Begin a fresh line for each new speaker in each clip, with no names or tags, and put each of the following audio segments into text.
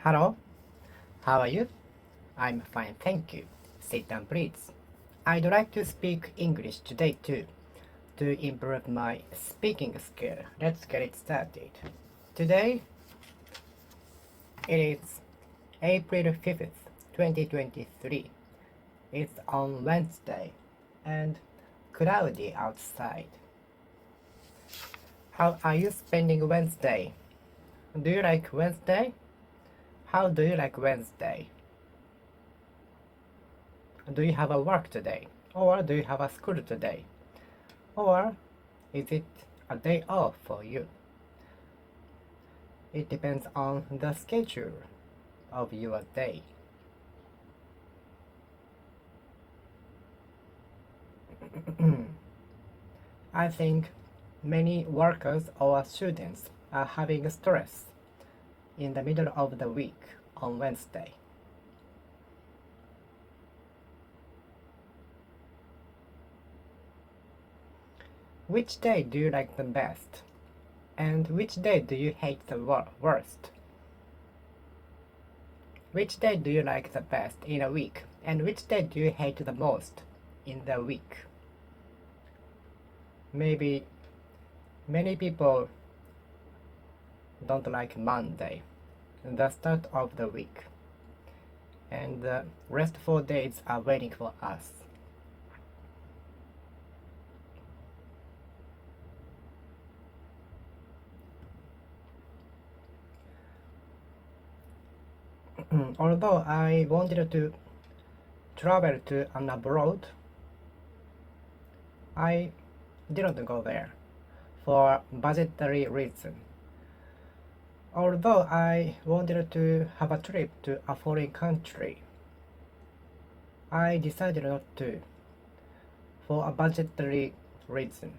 Hello, how are you? I'm fine, thank you. Sit down, please. I'd like to speak English today too, to improve my speaking skill. Let's get it started. Today it is April 5th, 2023. It's on Wednesday and cloudy outside. How are you spending Wednesday? Do you like Wednesday? How do you like Wednesday? Do you have a work today? Or do you have a school today? Or is it a day off for you? It depends on the schedule of your day. I think many workers or students are having stress in the middle of the week on Wednesday. Which day do you like the best? And which day do you hate the worst? Which day do you like the best in a week? And which day do you hate the most in the week? Maybe many people don't like Monday, the start of the week, and the rest 4 days are waiting for us. Although I wanted to travel to an abroad, I didn't go there for budgetary reason. Although I wanted to have a trip to a foreign country, I decided not to for a budgetary reason.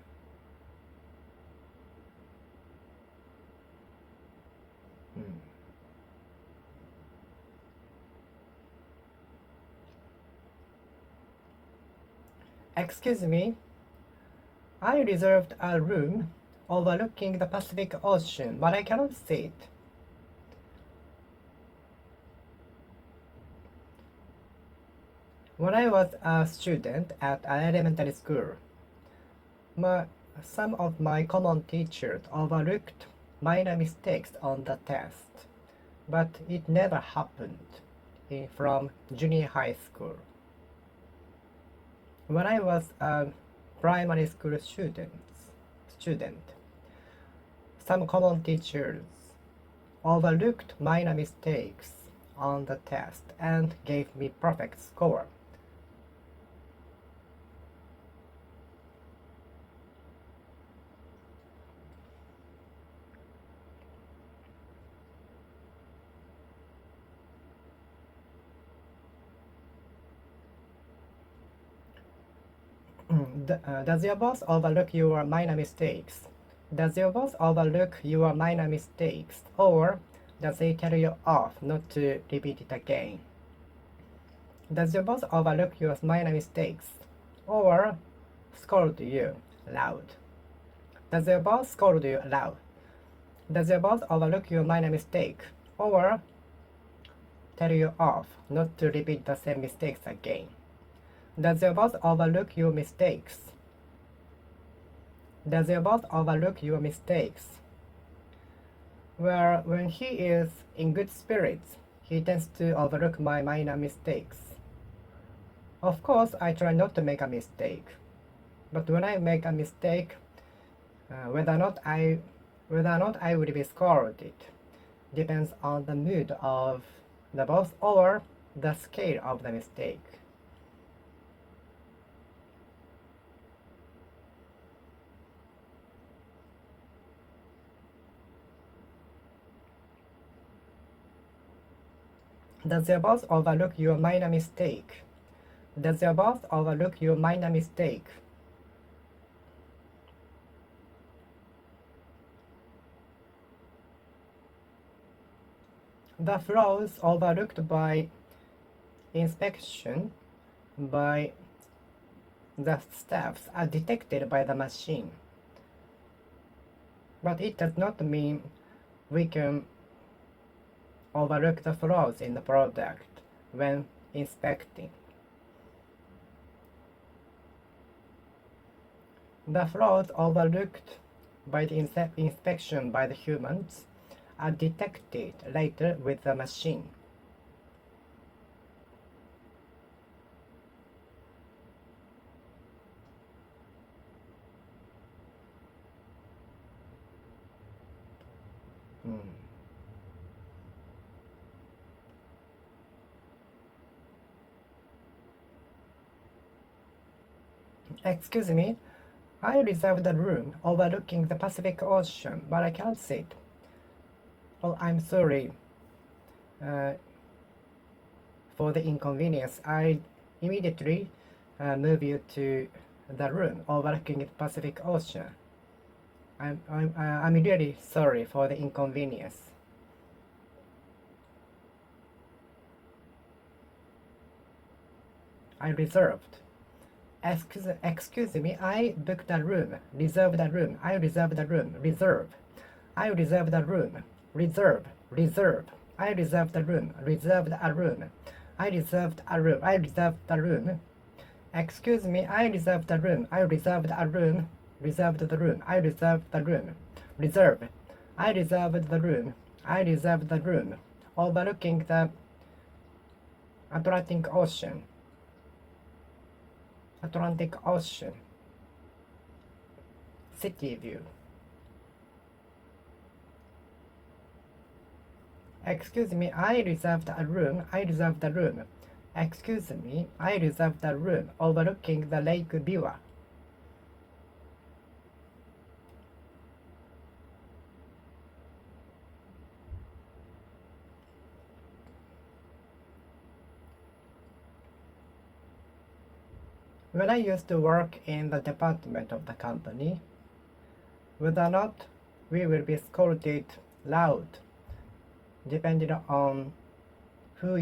Excuse me, I reserved a room overlooking the Pacific Ocean, but I cannot see it. When I was a student at an elementary school, some of my common teachers overlooked minor mistakes on the test, but it never happened from junior high school. When I was a primary school student, some common teachers overlooked minor mistakes on the test and gave me perfect score. Does your boss overlook your minor mistakes? Does your boss overlook your minor mistakes? Or does he tell you off not to repeat it again? Does your boss overlook your minor mistakes? Or scold you loud? Does your boss scold you loud? Does your boss overlook your minor mistake? Or tell you off not to repeat the same mistakes again? Does your boss overlook your mistakes? Does your boss overlook your mistakes? Well, when he is in good spirits, he tends to overlook my minor mistakes. Of course, I try not to make a mistake. But when I make a mistake, whether or not I will be scolded depends on the mood of the boss or the scale of the mistake. Does your boss overlook your minor mistake? Does your boss overlook your minor mistake? The flaws overlooked by inspection by the staffs are detected by the machine. But it does not mean we can overlook the flaws in the product when inspecting. The flaws overlooked by the inspection by the humans are detected later with the machine. Excuse me, I reserved a room overlooking the Pacific Ocean, but I can't sit. Oh, I'm sorry for the inconvenience. I immediately move you to the room overlooking the Pacific Ocean. I'm really sorry for the inconvenience. I reserved. Excuse me, I booked a room, reserved a room, I reserved a room, reserve. I reserved a room, reserve, reserve. I reserved a room, reserved a room. I reserved a room, I reserved a room. Excuse me, I reserved a room, I reserved a room, reserved the room, I reserved the room, reserve. I reserved the room, I reserved the room, overlooking the Atlantic Ocean. Atlantic Ocean. City view. Excuse me, I reserved a room. I reserved a room. Excuse me, I reserved a room overlooking the lake view. When I used to work in the department of the company, whether or not we will be scolded loud, depending on who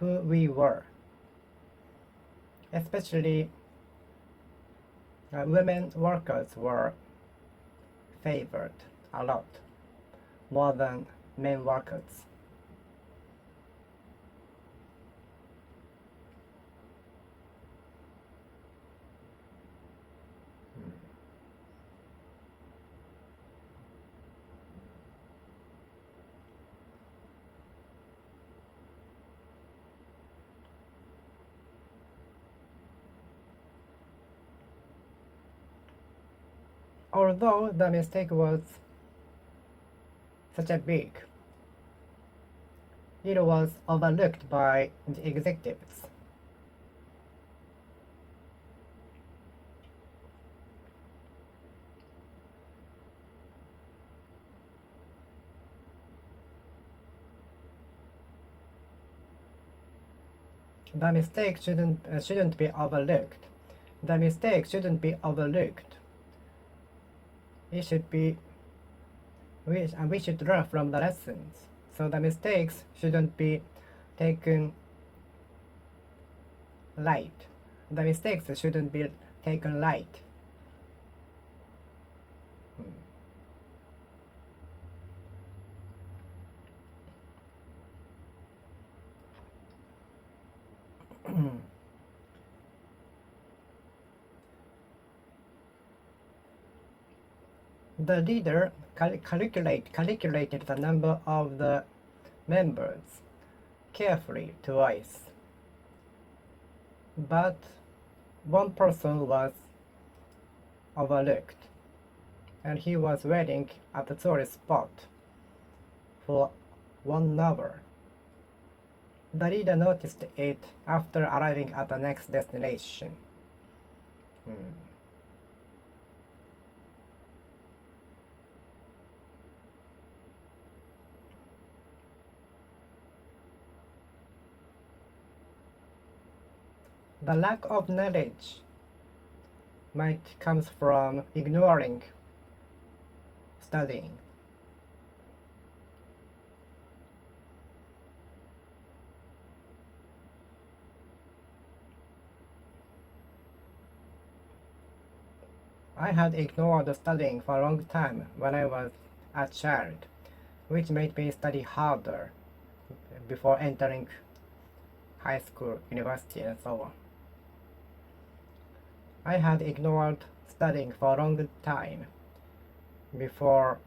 we were. Especially women workers were favored a lot more than men workers. Although the mistake was such a big, it was overlooked by the executives. The mistake shouldn't be overlooked. The mistake shouldn't be overlooked. It should be we should learn from the lessons. So the mistakes shouldn't be taken light. The mistakes shouldn't be taken light. The leader calculated the number of the members carefully twice, but one person was overlooked, and he was waiting at the tourist spot for 1 hour. The leader noticed it after arriving at the next destination. The lack of knowledge might comes from ignoring studying. I had ignored studying for a long time when I was a child, which made me study harder before entering high school, university, and so on. I had ignored studying for a long time before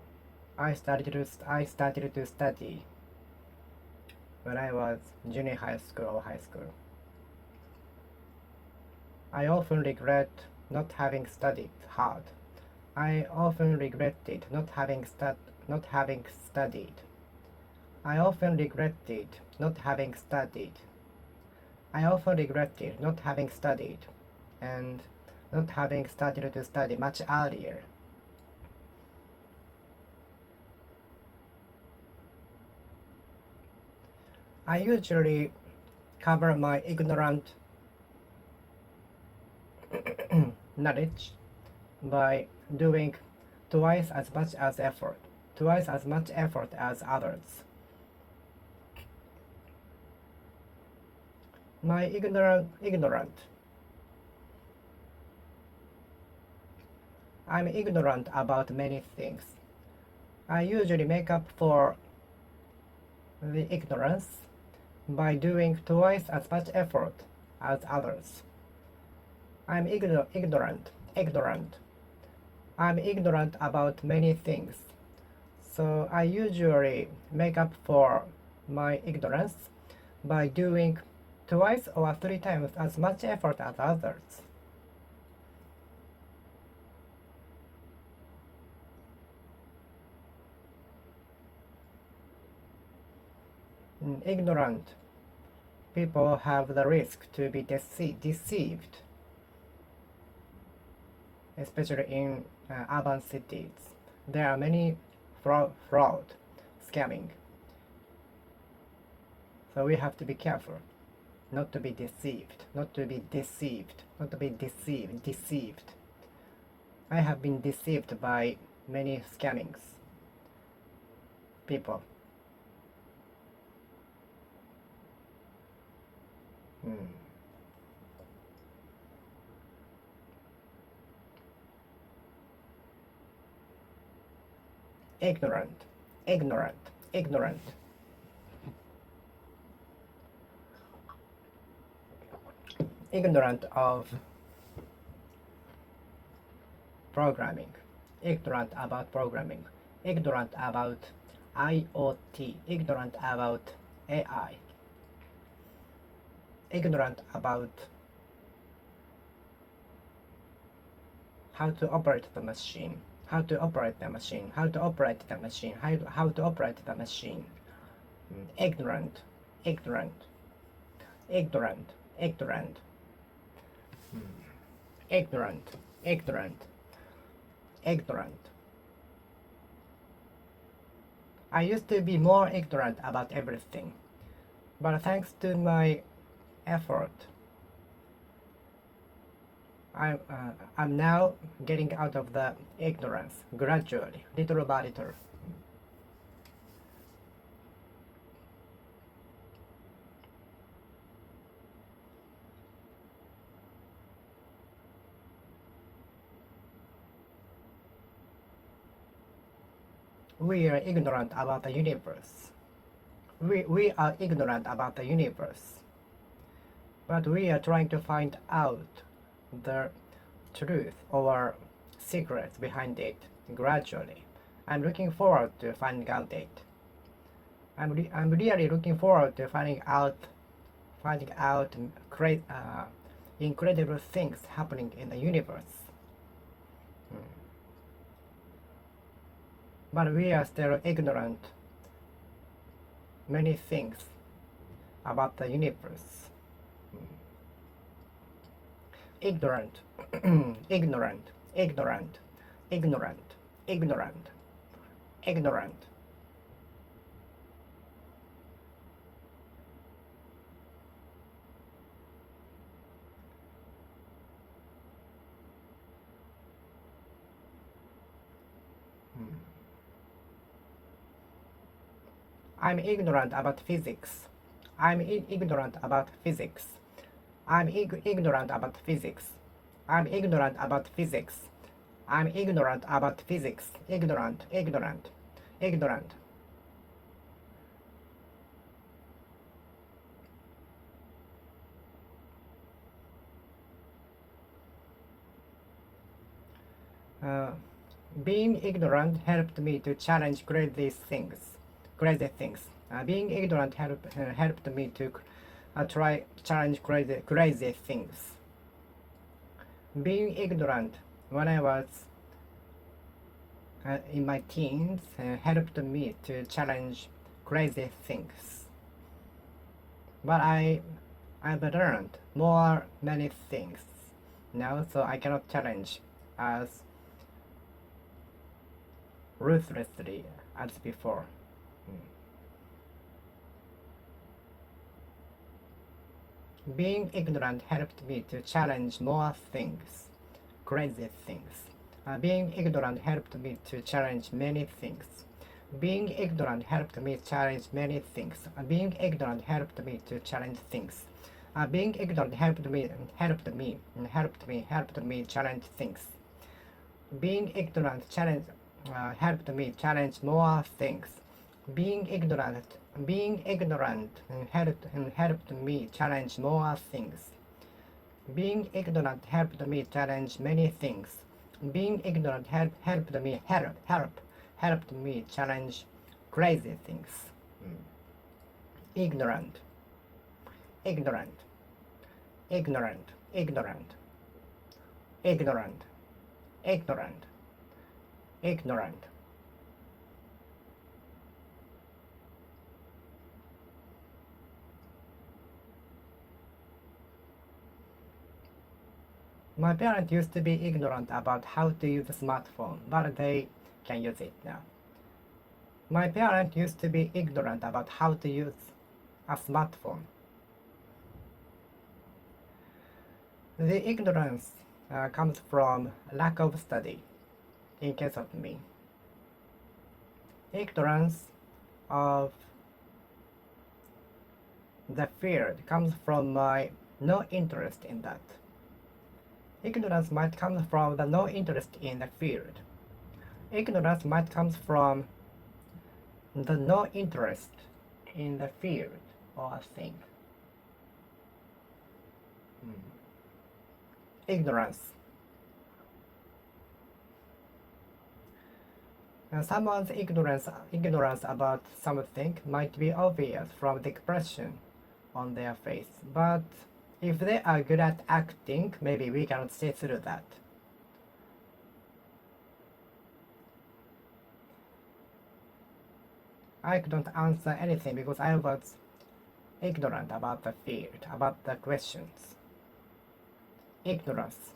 I started to study when I was junior high school or high school. I often regret not having studied hard. I often regretted not having studied. I often regretted not having studied. I often regretted not having studied and not having started to study much earlier. I usually cover my ignorant knowledge by doing twice as much effort as others. My ignorant. I'm ignorant about many things. I usually make up for the ignorance by doing twice as much effort as others. I'm ignorant. I'm ignorant about many things. So I usually make up for my ignorance by doing twice or 3 times as much effort as others. Ignorant people have the risk to be deceived, especially in urban cities. There are many fraud, scamming. So we have to be careful not to be deceived. I have been deceived by many scammings people. Ignorant. Ignorant of programming, ignorant about programming, ignorant about IoT, ignorant about AI, ignorant about how to operate the machine. Ignorant. I used to be more ignorant about everything, but thanks to my effort, I'm now getting out of the ignorance gradually, little by little. We are ignorant about the universe. We are ignorant about the universe. But we are trying to find out the truth or secrets behind it gradually. I'm looking forward to finding out it. I'm really looking forward to finding out incredible things happening in the universe. But we are still ignorant many things about the universe. Ignorant. I'm ignorant about physics. I'm ignorant about physics. I'm ignorant about physics. I'm ignorant about physics. I'm ignorant about physics. Ignorant. Uh, being ignorant helped me to challenge crazy things. Crazy things. Being ignorant helped me to try challenge crazy things. Being ignorant when I was in my teens helped me to challenge crazy things. But I've learned many things now, so I cannot challenge as ruthlessly as before. Being ignorant helped me to challenge more things, crazy things. Being ignorant helped me to challenge many things. Being ignorant helped me challenge many things. Being ignorant helped me to challenge things. Being ignorant helped me challenge things. Being ignorant helped me challenge more things. Being ignorant helped me challenge more things. Being ignorant helped me challenge many things. Being ignorant helped me challenge crazy things. Ignorant, ignorant, ignorant, ignorant, ignorant, ignorant, ignorant. My parents used to be ignorant about how to use a smartphone, but they can use it now. My parents used to be ignorant about how to use a smartphone. The ignorance comes from lack of study, in case of me. Ignorance of the field comes from my no interest in that. Ignorance might come from the no interest in the field. Ignorance might come from the no interest in the field or thing. Ignorance. Someone's ignorance about something might be obvious from the expression on their face, but if they are good at acting, maybe we cannot see through that. I couldn't answer anything because I was ignorant about the field, about the questions. Ignorance.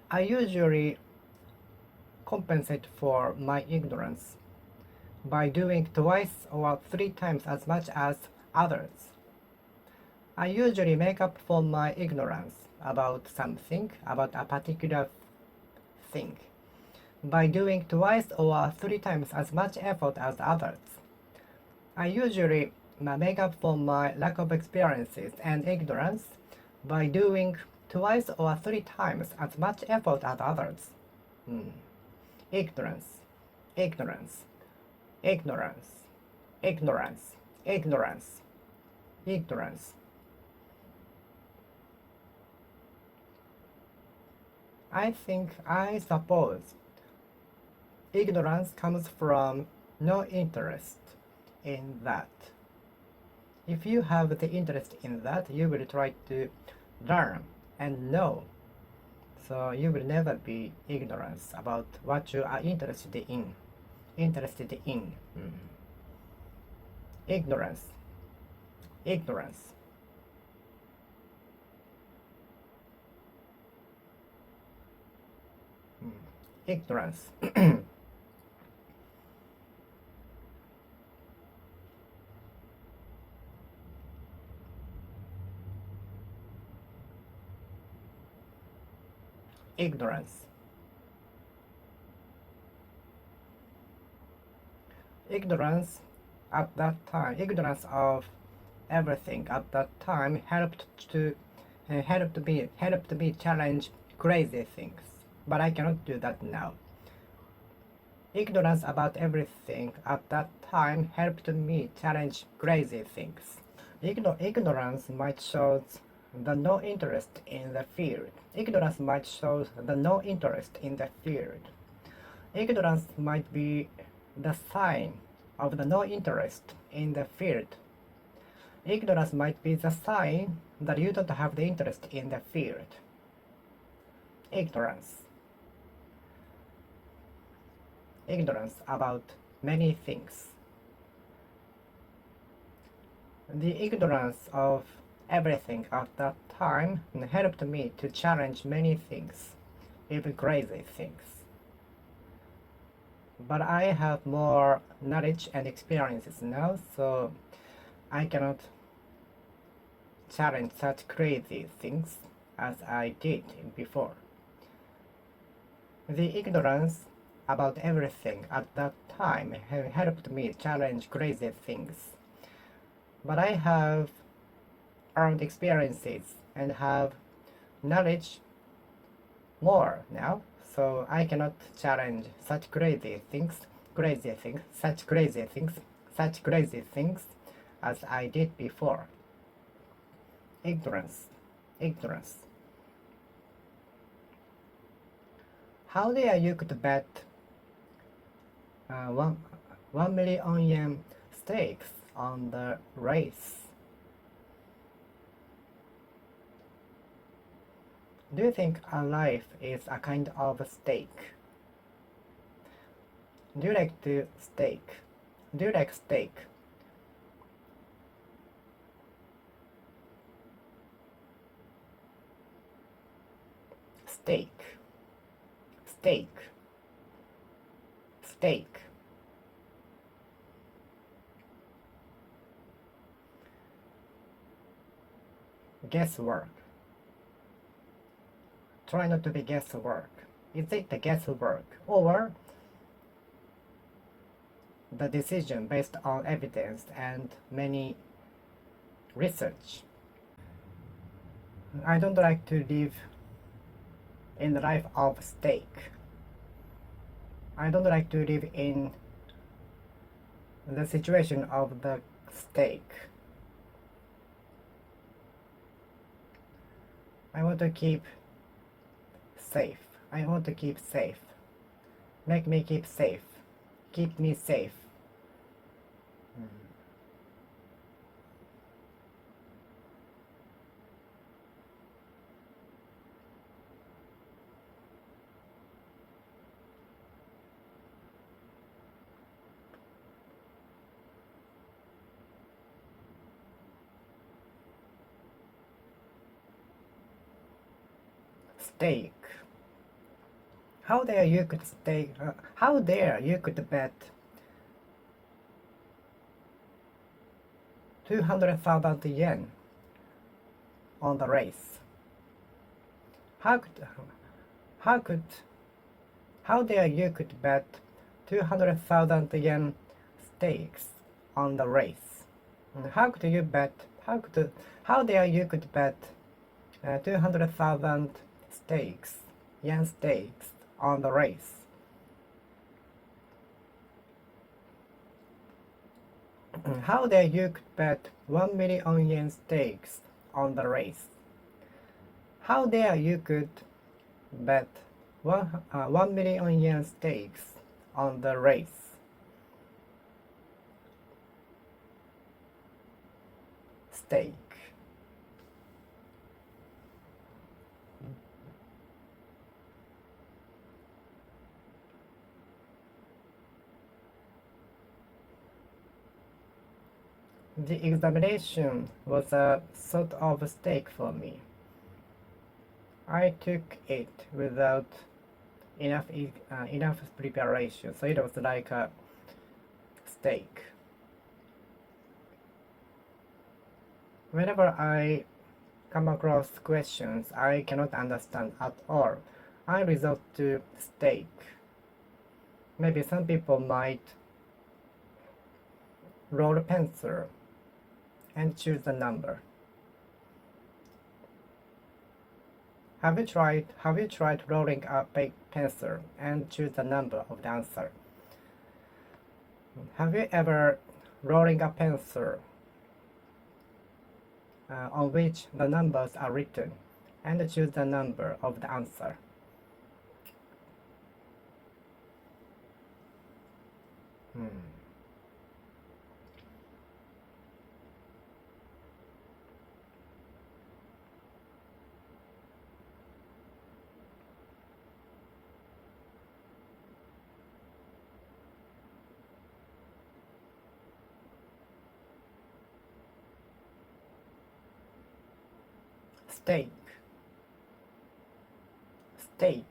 I usually compensate for my ignorance by doing twice or 3 times as much as others. I usually make up for my ignorance about something, about a particular thing, by doing twice or 3 times as much effort as others. I usually make up for my lack of experiences and ignorance by doing twice or 3 times as much effort as others. Ignorance, ignorance, ignorance, ignorance, ignorance, ignorance. I suppose ignorance comes from no interest in that. If you have the interest in that, you will try to learn and know. So you will never be ignorant about what you are interested in. Ignorance. Ignorance. Ignorance. Ignorance. Ignorance at that time, ignorance of everything at that time helped me challenge crazy things. But I cannot do that now. Ignorance about everything at that time helped me challenge crazy things. Ignorance might show the no interest in the field. Ignorance might show the no interest in the field. Ignorance might be the sign of the no interest in the field. Ignorance might be the sign that you don't have the interest in the field. Ignorance. Ignorance about many things. The ignorance of everything at that time helped me to challenge many things, even crazy things. But I have more knowledge and experiences now, so I cannot challenge such crazy things as I did before. The ignorance about everything at that time helped me challenge crazy things. But I have earned experiences and have knowledge more now, so I cannot challenge such crazy things as I did before. Ignorance. How dare you could bet 1 million yen stakes on the race? Do you think a life is a kind of a stake? Do you like to stake? Do you like steak? Steak. Guesswork. Try not to be guesswork. Is it the guesswork or the decision based on evidence and many research? I don't like to live in the life of steak. I don't like to live in the situation of the steak. I want to keep safe. I want to keep safe. Make me keep safe. Keep me safe. Steak. How dare you could how dare you could bet 200,000 yen on the race? How dare you could bet 200,000 yen stakes on the race? How dare you could bet 200,000 yen stakes on the race? How dare you could bet 1 million yen stakes on the race? How dare you could bet 1 million yen stakes on the race? Stake. The examination was a sort of a stake for me. I took it without enough preparation, so it was like a stake. Whenever I come across questions I cannot understand at all, I resort to stake. Maybe some people might roll a pencil and choose a number. Have you tried rolling a pencil and choose the number of the answer? Have you ever rolling a pencil on which the numbers are written, and choose the number of the answer. Steak, steak.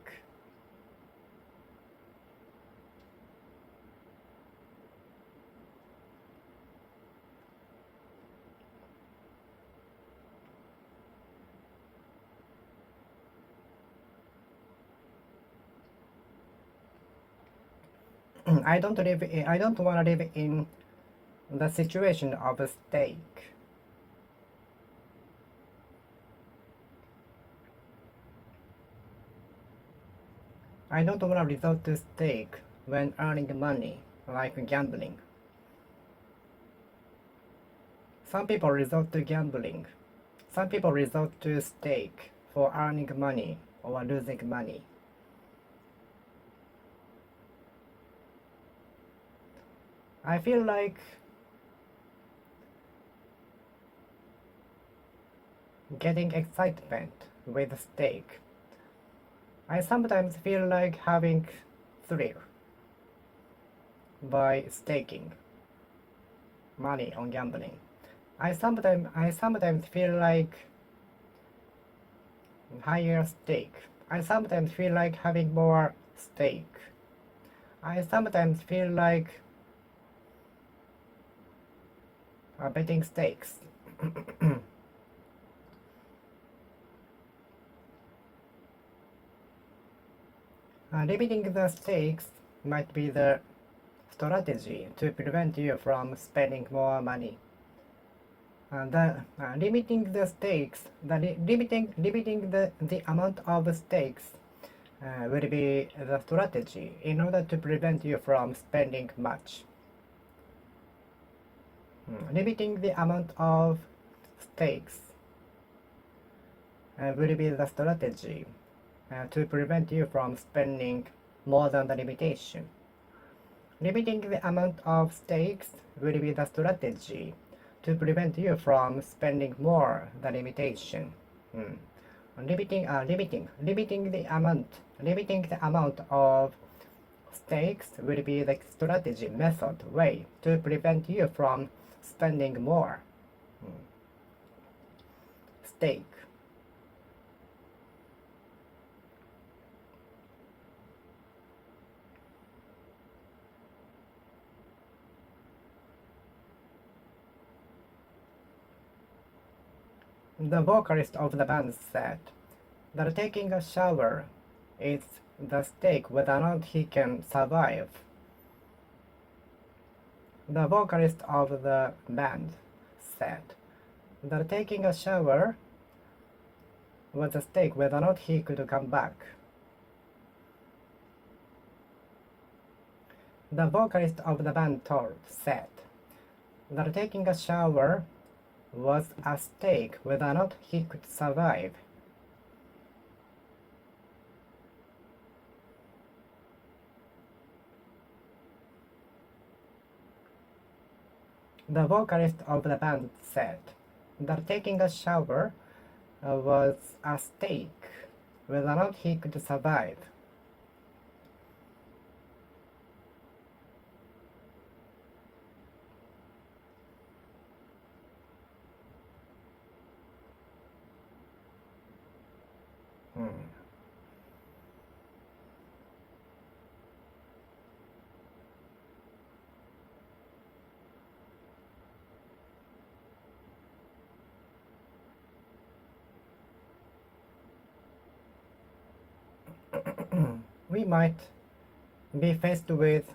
I don't want to live in the situation of a steak. I don't want to resort to steak when earning money, like gambling. Some people resort to gambling. Some people resort to steak for earning money or losing money. I feel like getting excitement with steak. I sometimes feel like having thrill by staking money on gambling. I sometimes feel like higher stake. I sometimes feel like having more stake. I sometimes feel like betting stakes. Limiting the stakes might be the strategy to prevent you from spending more money. Limiting the stakes, limiting the amount of stakes will be the strategy in order to prevent you from spending much. Limiting the amount of stakes will be the strategy to prevent you from spending more than the limitation. Limiting the amount of stakes will be the strategy to prevent you from spending more than limitation. Limiting the amount of stakes will be the strategy, method, way to prevent you from spending more. Stake. The vocalist of the band said that taking a shower is the stake whether or not he can survive. The vocalist of the band said that taking a shower was a stake whether or not he could come back. The vocalist of the band said that taking a shower was a stake whether or not he could survive. The vocalist of the band said that taking a shower was a stake whether or not he could survive. We might be faced with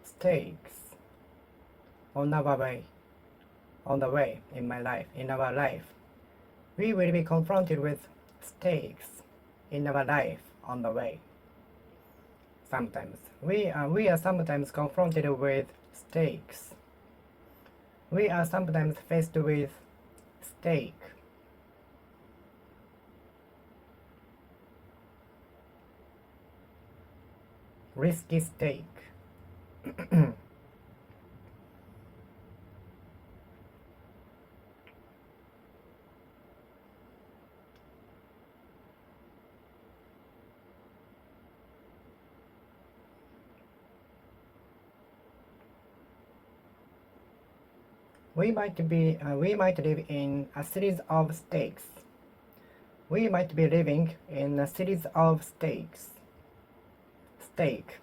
stakes on the way in our life. We will be confronted with stakes in our life on the way. Sometimes we are sometimes confronted with stakes. We are sometimes faced with steak, risky steak. We might live in a series of steaks. We might be living in a series of steaks. Steak.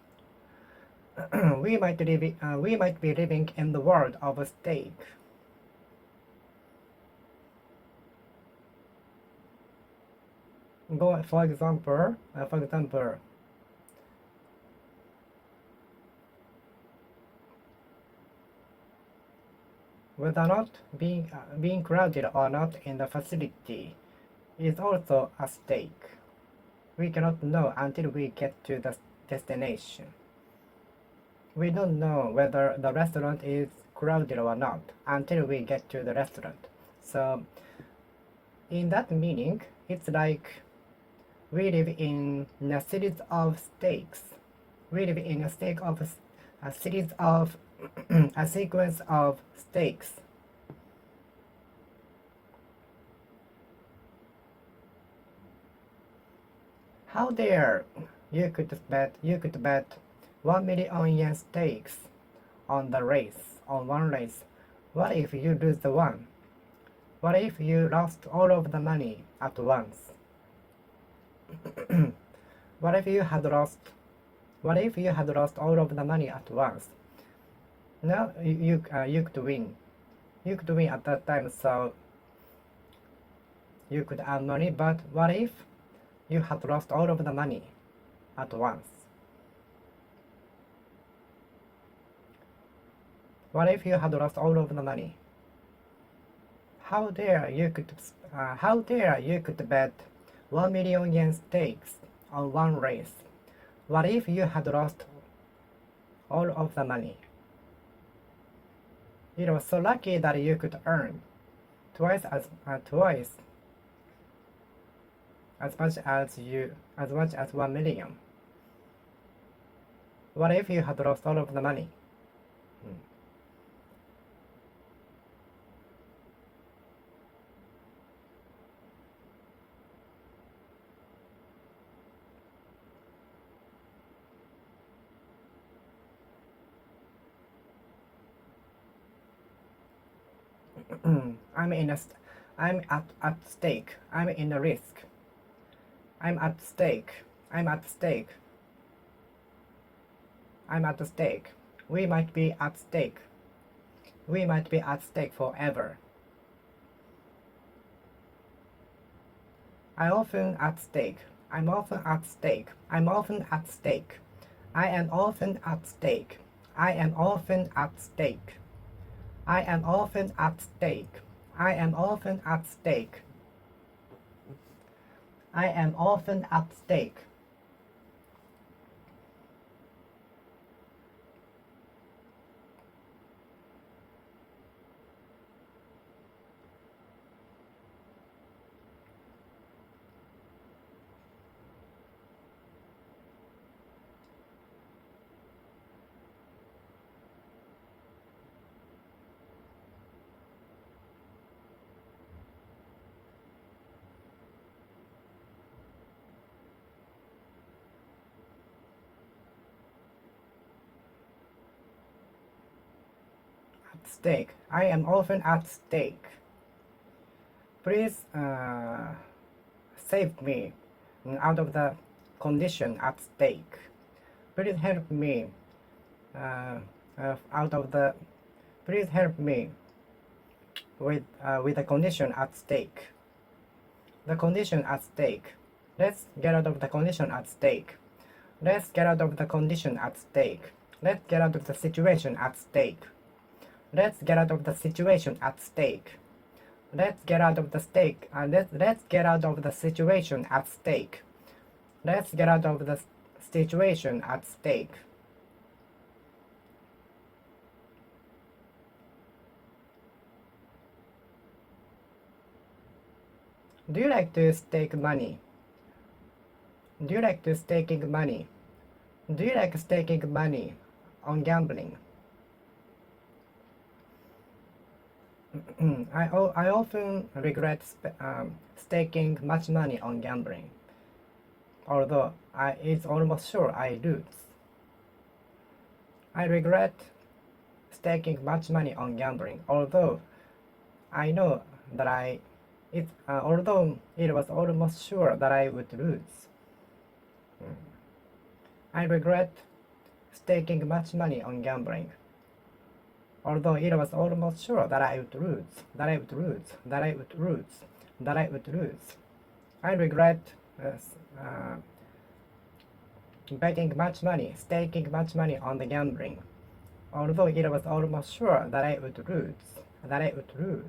we might be living in the world of a steak. For example, whether or not being crowded or not in the facility is also a steak. We cannot know until we get to the destination. We don't know whether the restaurant is crowded or not until we get to the restaurant. So, in that meaning, it's like we live in a series of steaks. We live in a series of a sequence of steaks. How dare you could bet 1,000,000 yen stakes on one race. What if you lose the one? What if you lost all of the money at once? What if you had lost all of the money at once? No, you could win. You could win at that time, so you could earn money. But what if you had lost all of the money at once? What if you had lost all of the money? How dare you could bet 1,000,000 yen stakes on one race? What if you had lost all of the money? It was so lucky that you could earn twice as much as 1,000,000. What if you had lost all of the money? I'm at stake. I'm in a risk. I'm at stake. We might be at stake. Forever. I'm often at stake. I am often at stake. I am often at stake. I am often at stake. I am often at stake. I am often at stake. I am often at stake. I am often at stake. Stake. I am often at stake. Please save me out of the condition at stake. Please help me Please help me with the condition at stake. The condition at stake. Let's get out of the condition at stake. Let's get out of the condition at stake. Let's get out of the situation at stake. Let's get out of the situation at stake. Let's get out of the stake. Let's get out of the situation at stake. Let's get out of the situation at stake. Do you like to stake money? Do you like to staking money? Do you like staking money on gambling? I often regret staking much money on gambling, although it's almost sure I lose. I regret staking much money on gambling, although I know that although it was almost sure that I would lose. I regret staking much money on gambling, although it was almost sure that I would lose, that I would lose, that I would lose, that I would lose. I regret betting much money, staking much money on the gambling, although it was almost sure that I would lose, that I would lose.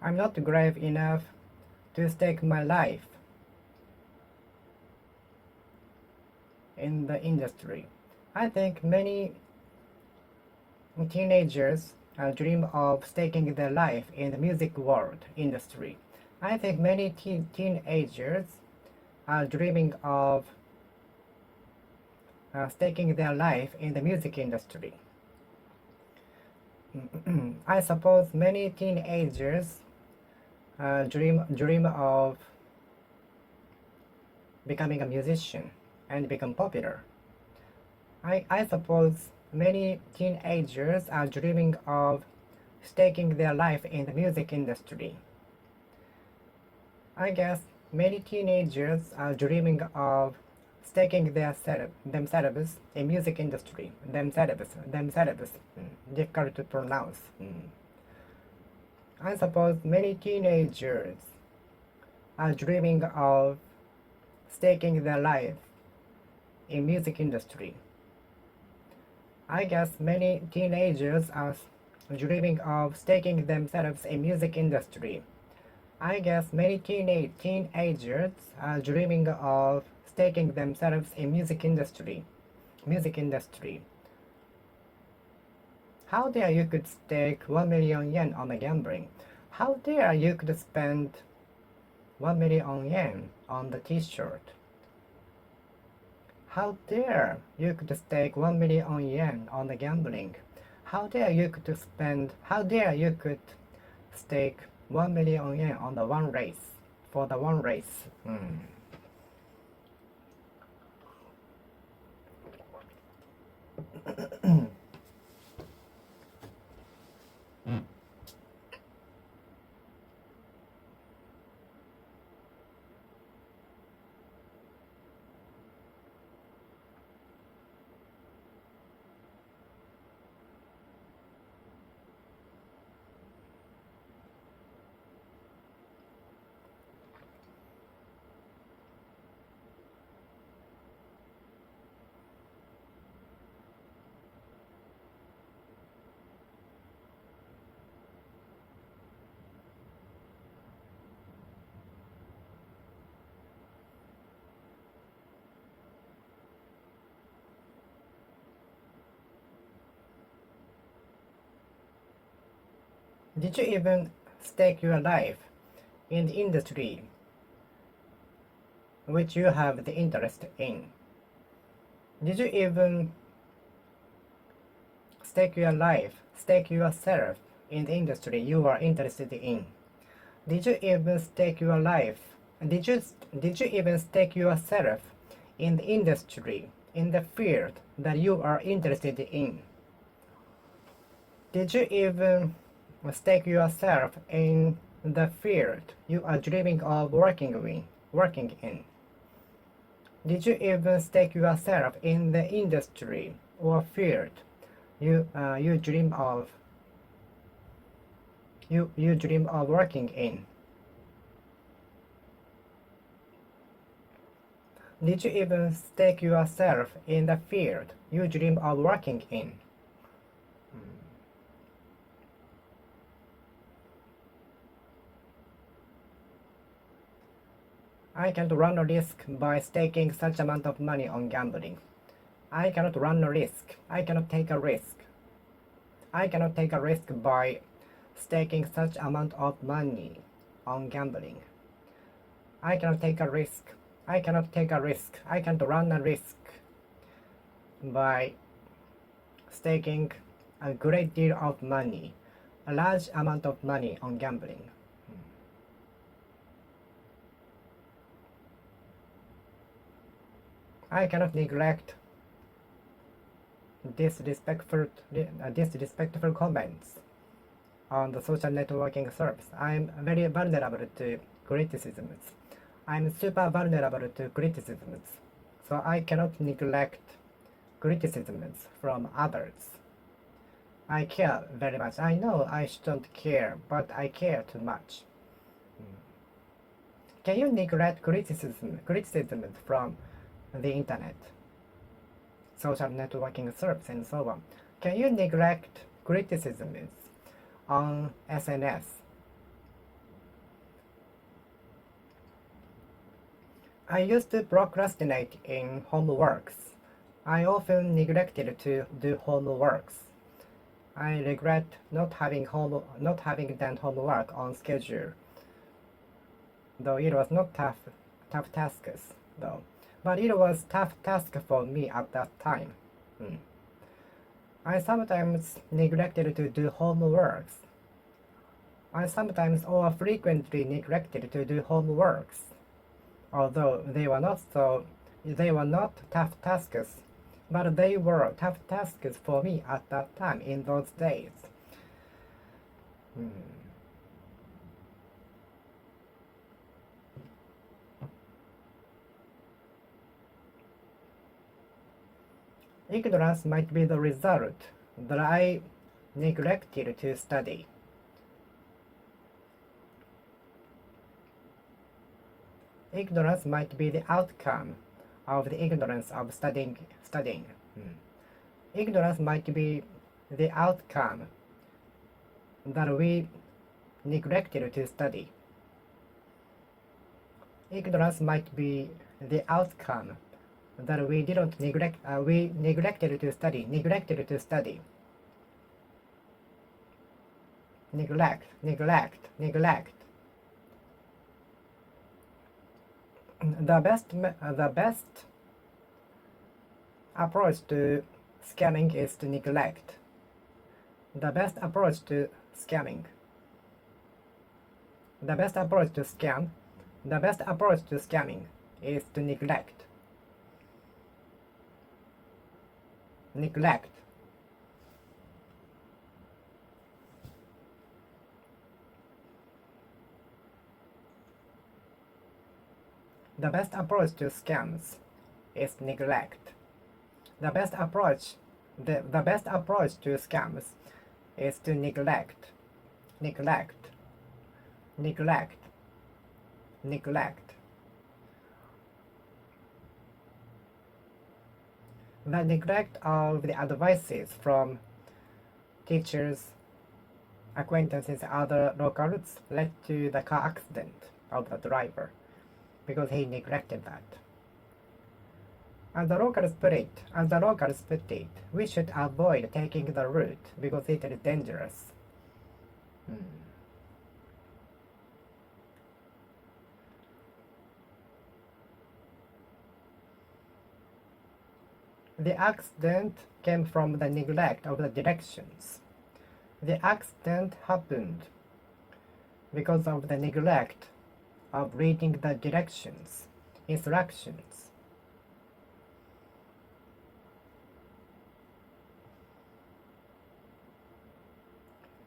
I'm not brave enough to stake my life in the industry. I think many teenagers dream of staking their life in the music world industry. I think many teenagers are dreaming of staking their life in the music industry. I suppose many teenagers dream of becoming a musician and become popular. I suppose many teenagers are dreaming of staking their life in the music industry. I guess many teenagers are dreaming of staking themselves in music industry. Themselves. Difficult to pronounce. I suppose many teenagers are dreaming of staking their life in music industry. I guess many teenagers are dreaming of staking themselves in music industry. I guess many teenagers are dreaming of staking themselves in music industry. How dare you could stake 1 million yen on a gambling? How dare you could spend 1 million yen on the t-shirt? How dare you could stake 1 million yen on the gambling? How dare you could stake 1 million yen on the one race, for the one race? Did you even stake your life in the industry which you have the interest in? Did you even stake yourself in the industry you are interested in? Did you even stake yourself in the industry in the field that you are interested in? Did you even stake yourself in the field you are dreaming of working in? Did you even stake yourself in the industry or field you dream of you dream of working in? Did you even stake yourself in the field you dream of working in? I can't run a risk by staking such amount of money on gambling. I cannot run a risk. I cannot take a risk. I cannot take a risk by staking such amount of money on gambling. I cannot take a risk. I cannot take a risk. I can't run a risk by staking a great deal of money, a large amount of money on gambling. I cannot neglect disrespectful comments on the social networking service. I'm very vulnerable to criticisms. I'm super vulnerable to criticisms, so I cannot neglect criticisms from others. I care very much. I know I shouldn't care, but I care too much. Can you neglect criticism from the internet, social networking service, and so on? Can you neglect criticisms on SNS? I used to procrastinate in homeworks. I often neglected to do homeworks. I regret not having done homework on schedule, though it was not tough tasks though. But it was tough task for me at that time. I sometimes neglected to do homeworks. I sometimes or frequently neglected to do homeworks, although they were not tough tasks, but they were tough tasks for me at that time in those days. Ignorance might be the result that I neglected to study. Ignorance might be the outcome of the ignorance of studying. Ignorance might be the outcome that we neglected to study. Ignorance might be the outcome that we neglected to study. Neglect. The best approach to scamming is to neglect. The best approach to scamming. The best approach to scamming is to neglect. The best approach to scams is neglect. The best approach to scams is to neglect. The neglect of the advices from teachers, acquaintances, other locals led to the car accident of the driver because he neglected that. As the locals put it, we should avoid taking the route because it is dangerous. The accident came from the neglect of the directions. The accident happened because of the neglect of reading the instructions.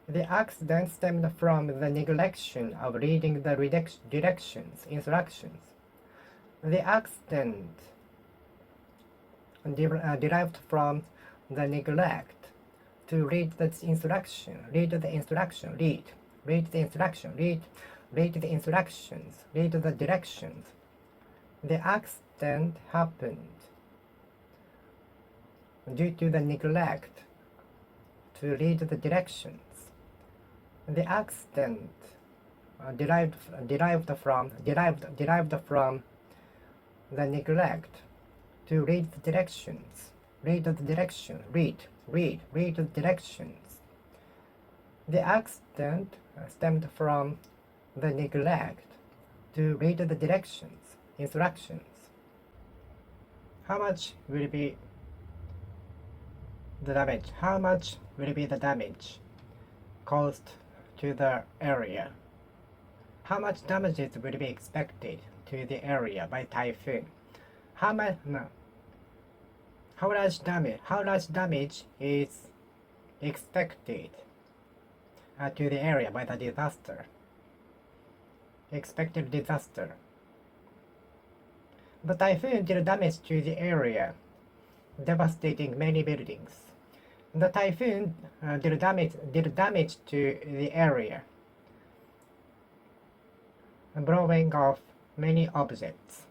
The accident stemmed from the neglection of reading the instructions. The accident derived from the neglect to read the instructions, read the directions. The accident happened due to the neglect to read the directions. The accident derived from the neglect to read the directions. Read the directions. The accident stemmed from the neglect to read the instructions. How much will be the damage? How much will be the damage caused to the area? How much damages will be expected to the area by typhoon? How large damage is expected to the area by the disaster? Expected disaster. The typhoon did damage to the area, devastating many buildings. The typhoon did damage to the area, blowing off many objects.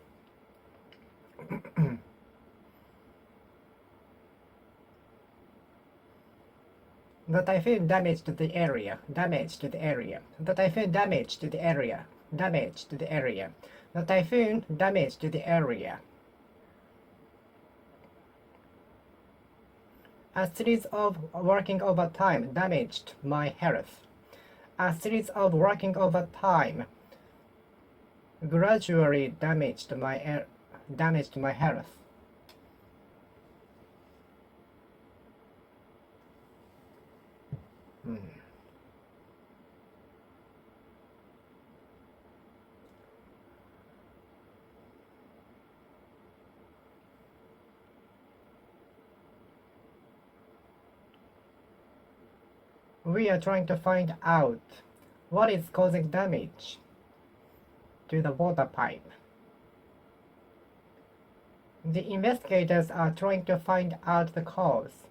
The typhoon damaged the area. The typhoon damaged the area. The typhoon damaged the area. A series of working overtime damaged my health. A series of working overtime gradually damaged my health. We are trying to find out what is causing damage to the water pipe. The investigators are trying to find out the cause.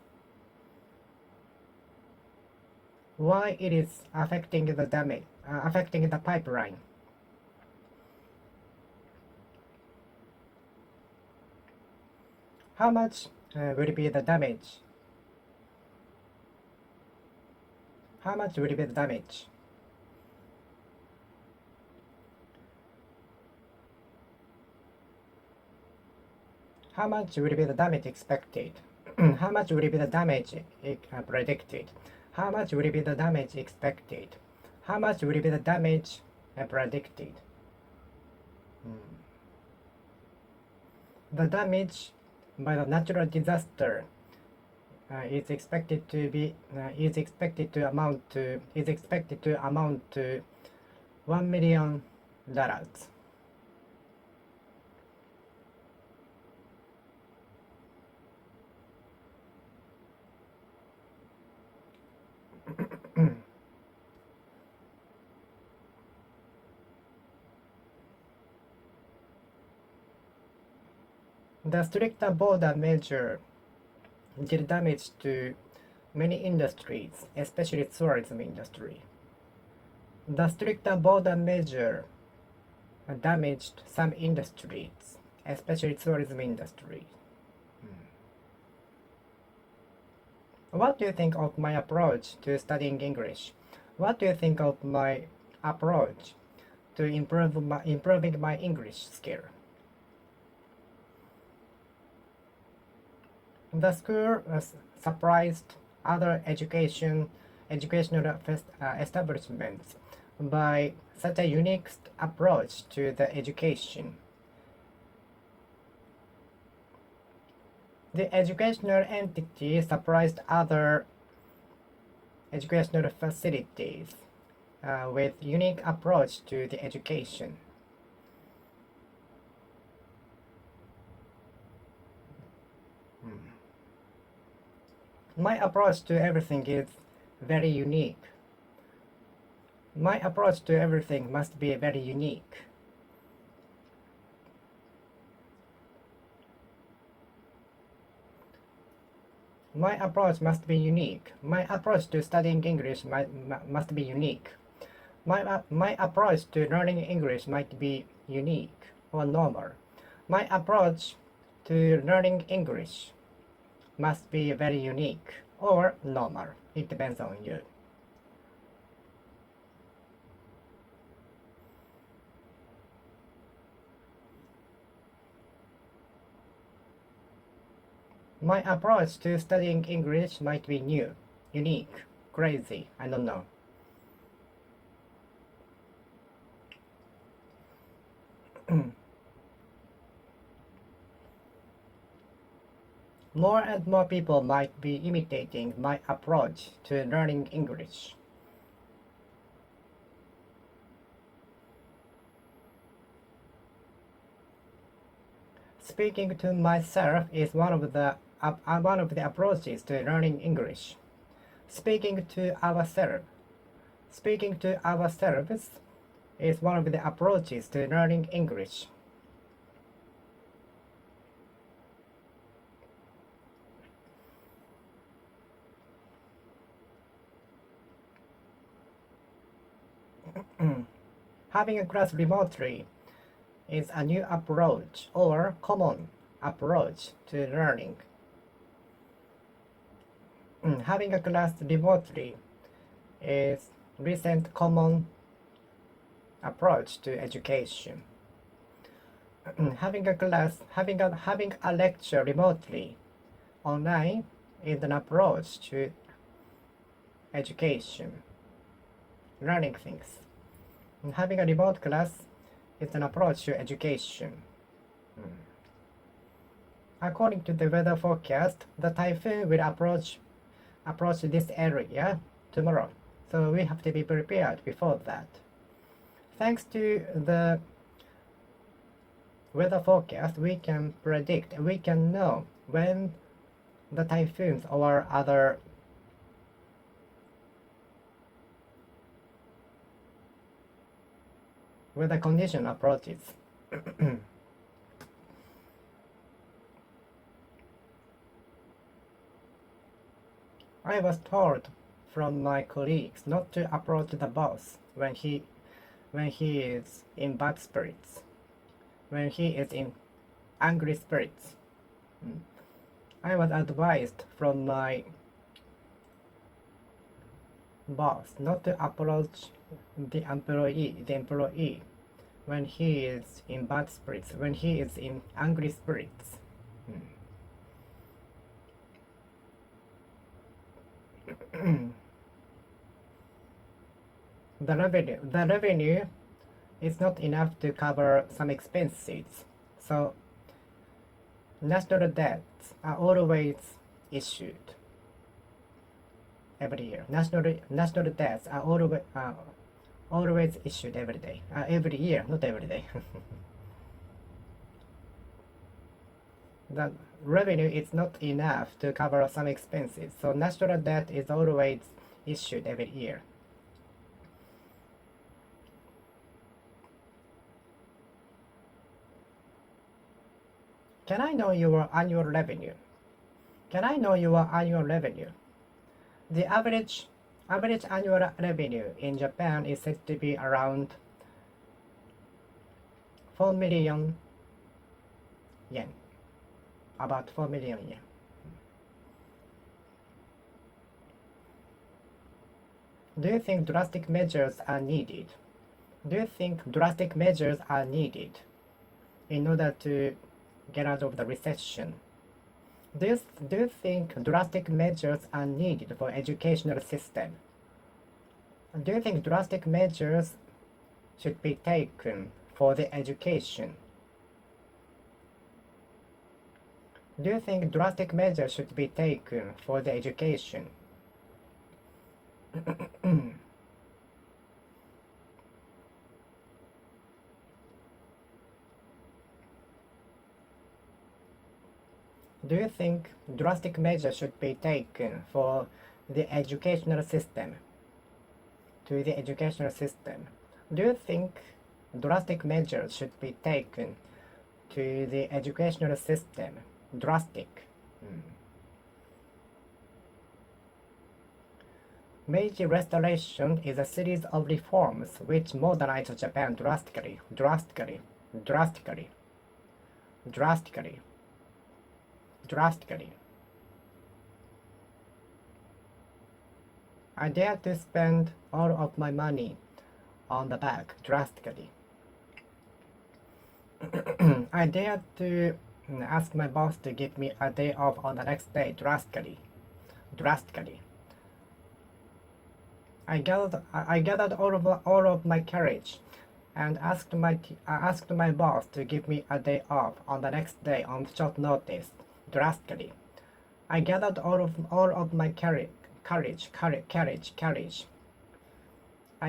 Why it is affecting the pipeline. How much will be the damage? How much will be the damage? How much will be the damage expected? How much will be the damage predicted? How much will be the damage expected? How much will be the damage predicted? The damage by the natural disaster is expected to amount to $1 million. The stricter border measure did damage to many industries, especially tourism industry. The stricter border measure damaged some industries, especially tourism industry. What do you think of my approach to studying English? What do you think of my approach to improving my English skill? The school surprised other educational establishments by such a unique approach to the education. The educational entity surprised other educational facilities with unique approach to the education. My approach to everything is very unique. My approach to everything must be very unique. My approach must be unique. My approach to studying English must be unique. My approach to learning English might be unique or normal. My approach to learning English must be very unique or normal. It depends on you. My approach to studying English might be new, unique, crazy, I don't know. More and more people might be imitating my approach to learning English. Speaking to myself is one of the approaches to learning English. Speaking to ourselves is one of the approaches to learning English. Having a class remotely is a new approach or common approach to learning. Having a class remotely is recent common approach to education. Having a lecture remotely online is an approach to education, learning things. Having a remote class is an approach to education. According to the weather forecast, the typhoon will approach this area tomorrow, so we have to be prepared before that. Thanks to the weather forecast, we can know when the typhoons or other weather condition approaches. I was told from my colleagues not to approach the boss when he is in bad spirits, when he is in angry spirits. I was advised from my boss not to approach the employee when he is in bad spirits, when he is in angry spirits. The revenue is not enough to cover some expenses, so national debts are always issued every year. National debts are always issued every day, every year, not every day. The revenue is not enough to cover some expenses, so national debt is always issued every year. Can I know your annual revenue? Can I know your annual revenue? The average annual revenue in Japan is said to be around 4 million yen. About 4 million yen. Do you think drastic measures are needed? Do you think drastic measures are needed in order to get out of the recession? Do you think drastic measures are needed for educational system? Do you think drastic measures should be taken for the education? Do you think drastic measures should be taken for the education? Do you think drastic measures should be taken for the educational system? to the educational system. Do you think drastic measures should be taken to the educational system? Drastic. Meiji Restoration is a series of reforms which modernized Japan drastically. I dare to spend all of my money on the bag drastically. I dare to ask my boss to give me a day off on the next day drastically. I gathered all of my courage and asked my boss to give me a day off on the next day on short notice drastically. I gathered all of my courage. I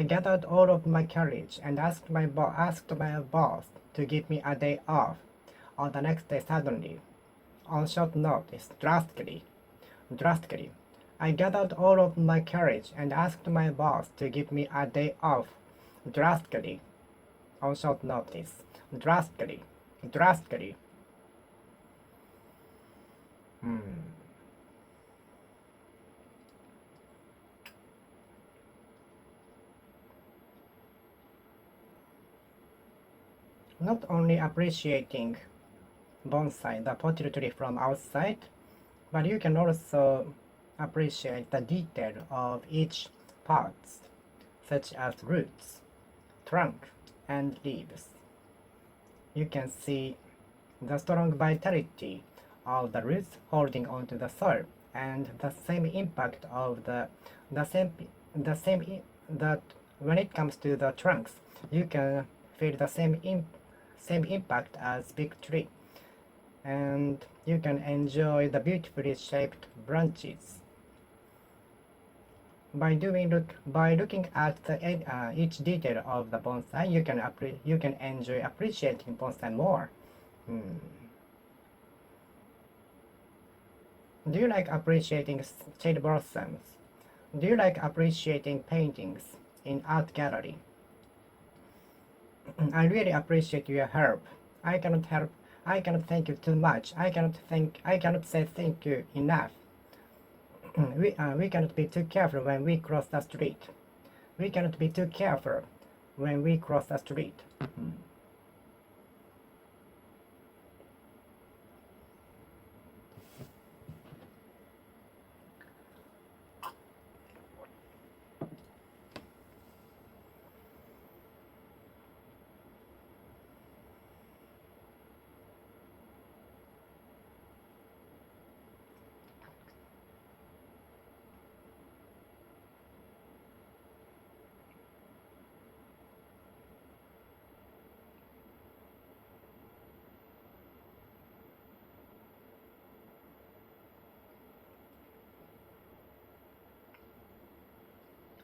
gathered all of my courage and asked my boss to give me a day off on the next day suddenly, on short notice, drastically. I gathered all of my courage and asked my boss to give me a day off drastically, on short notice, drastically. Not only appreciating bonsai, the pottery tree from outside, but you can also appreciate the detail of each parts, such as roots, trunk, and leaves. You can see the strong vitality of the roots holding onto the soil, and the same impact of that when it comes to the trunks, you can feel the same impact as big tree, and you can enjoy the beautifully shaped branches. By looking at each detail of the bonsai, you can enjoy appreciating bonsai more. Do you like appreciating cherry blossoms? Do you like appreciating paintings in art gallery? I really appreciate your help. I cannot thank you too much. I cannot say thank you enough. We cannot be too careful when we cross the street.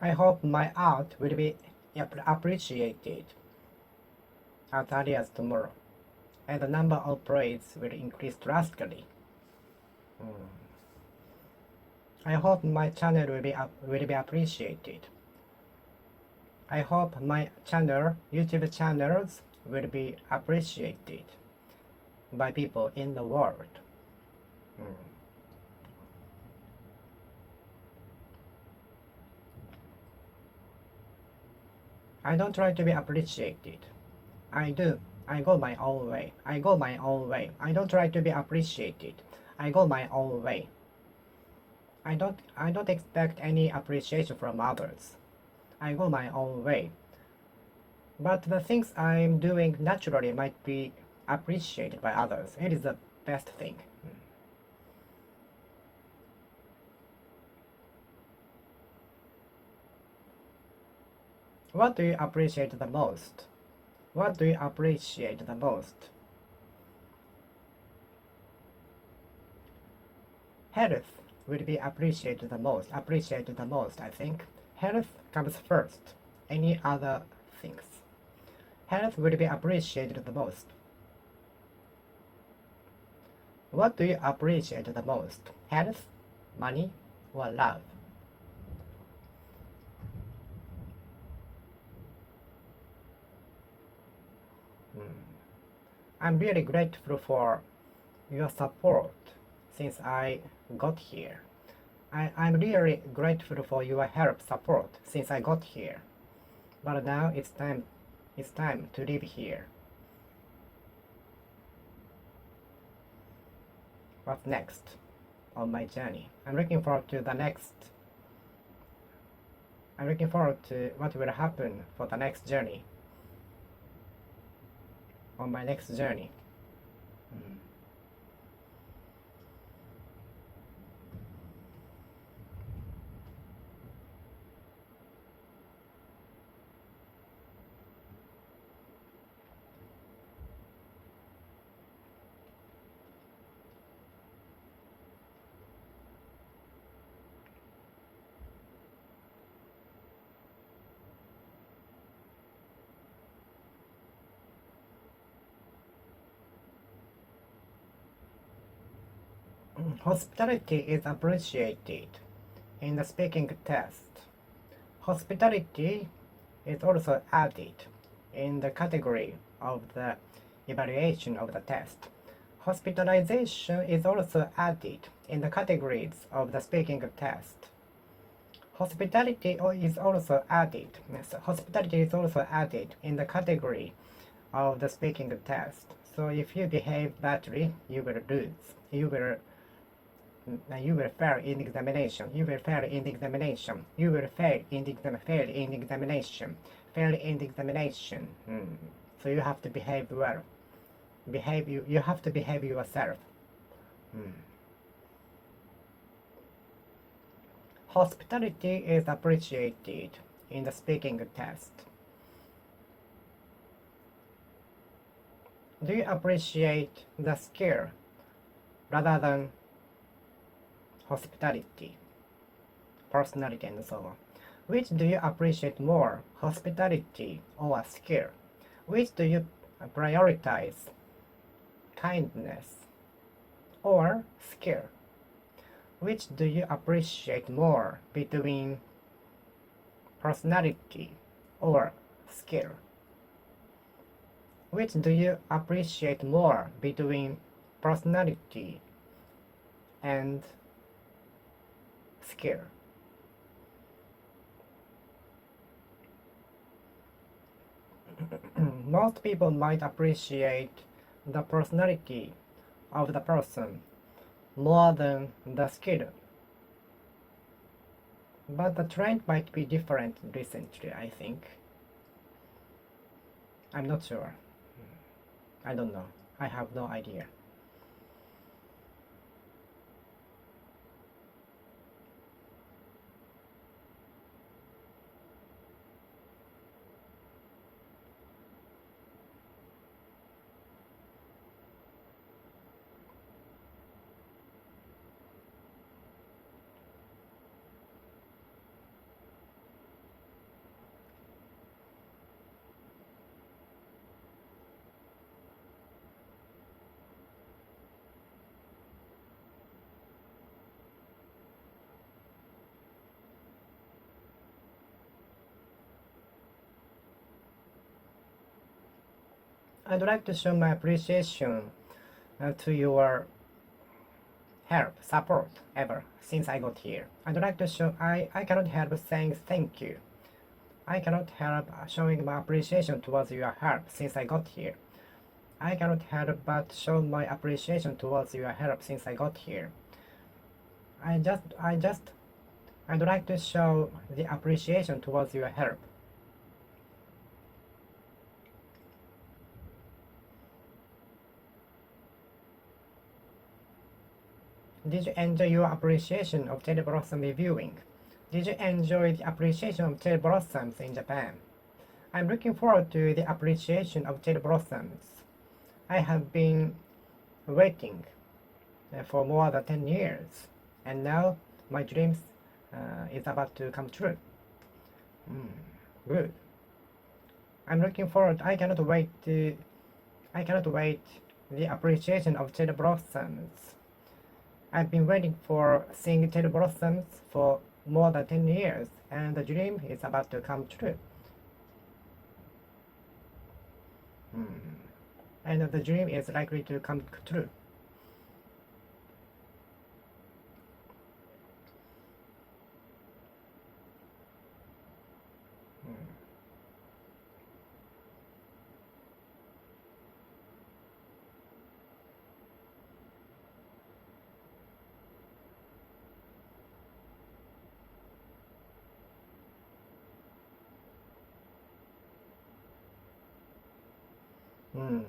I hope my art will be appreciated as early as tomorrow, and the number of praise will increase drastically. I hope my channel will be appreciated. I hope my YouTube channels will be appreciated by people in the world. I don't try to be appreciated. I do. I go my own way. I don't try to be appreciated. I go my own way. I don't expect any appreciation from others. I go my own way. But the things I'm doing naturally might be appreciated by others. It is the best thing. What do you appreciate the most? Health will be appreciated the most, I think. Health comes first. Any other things. Health will be appreciated the most. What do you appreciate the most? Health, money, or love? I'm really grateful for your support since I got here. I'm really grateful for your help support since I got here. But now it's time to live here. What's next on my journey? I'm looking forward to what will happen for the next journey. On my next journey. Hospitality is appreciated in the speaking test. Hospitality is also added in the category of the evaluation of the test. Hospitalization is also added in the categories of the speaking test. Hospitality is also added in the category of the speaking test. So if you behave badly, you will lose. You will fail in examination. You will fail in examination. You will fail in examination. Fail in examination. So you have to behave well. You have to behave yourself. Hospitality is appreciated in the speaking test. Do you appreciate the skill rather than hospitality, personality, and so on? Which do you appreciate more, hospitality or skill? Which do you prioritize, kindness or skill? Which do you appreciate more between personality or skill? Which do you appreciate more between personality and skill? Most people might appreciate the personality of the person more than the skill. But the trend might be different recently, I think. I'm not sure. I don't know. I have no idea. I'd like to show my appreciation to your help, support, ever, since I got here. I'd like to show, I cannot help saying thank you. I cannot help showing my appreciation towards your help since I got here. I cannot help but show my appreciation towards your help since I got here. I'd like to show the appreciation towards your help. Did you enjoy your appreciation of cherry blossom reviewing? Did you enjoy the appreciation of cherry blossoms in Japan? I'm looking forward to the appreciation of cherry blossoms. I have been waiting for more than 10 years, and now my dreams is about to come true. Good. I'm looking forward. I cannot wait the appreciation of cherry blossoms. I've been waiting for seeing cherry blossoms for more than 10 years, and the dream is about to come true. and the dream is likely to come true. Hmm.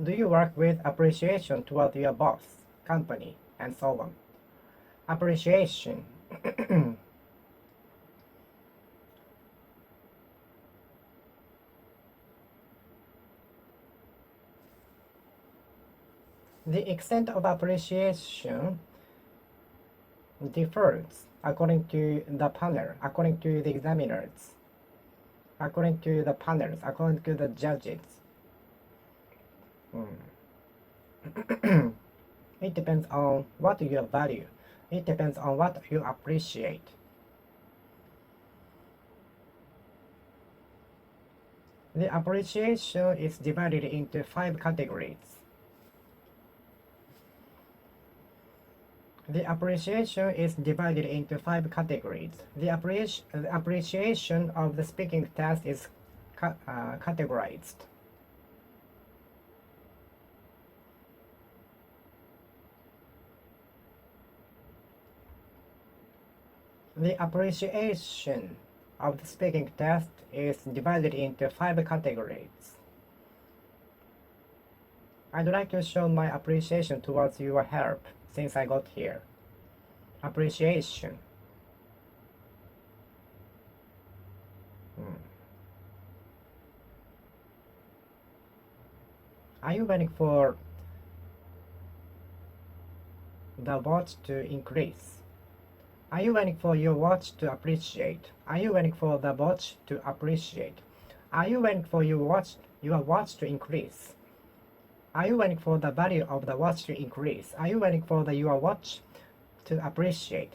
Do you work with appreciation toward your boss, company, and so on? Appreciation. The extent of appreciation differs according to the panel, according to the examiners, according to the panels, according to the judges. It depends on what you value. It depends on what you appreciate. The appreciation is divided into 5 categories. The appreciation is divided into 5 categories. The appreciation of the speaking test is categorized. The appreciation of the speaking test is divided into 5 categories. I'd like to show my appreciation towards your help since I got here. Appreciation. Are you waiting for the watch to increase? Are you waiting for your watch to appreciate? Are you waiting for the watch to appreciate? Are you waiting for your watch to increase? Are you waiting for the value of the watch to increase? Are you waiting for your watch to appreciate?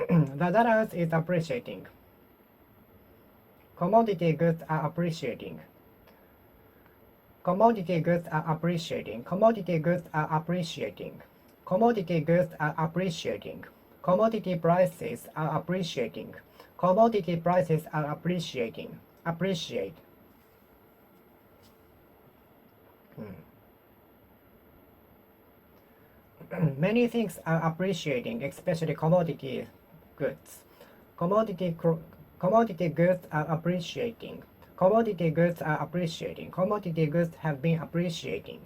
The dollars is appreciating. Commodity goods are appreciating. Commodity goods are appreciating. Commodity goods are appreciating. Commodity goods are appreciating. Commodity prices are appreciating. Commodity prices are appreciating. Appreciate. Many things are appreciating, especially commodity goods. Commodity goods are appreciating. Commodity goods are appreciating. Commodity goods have been appreciating.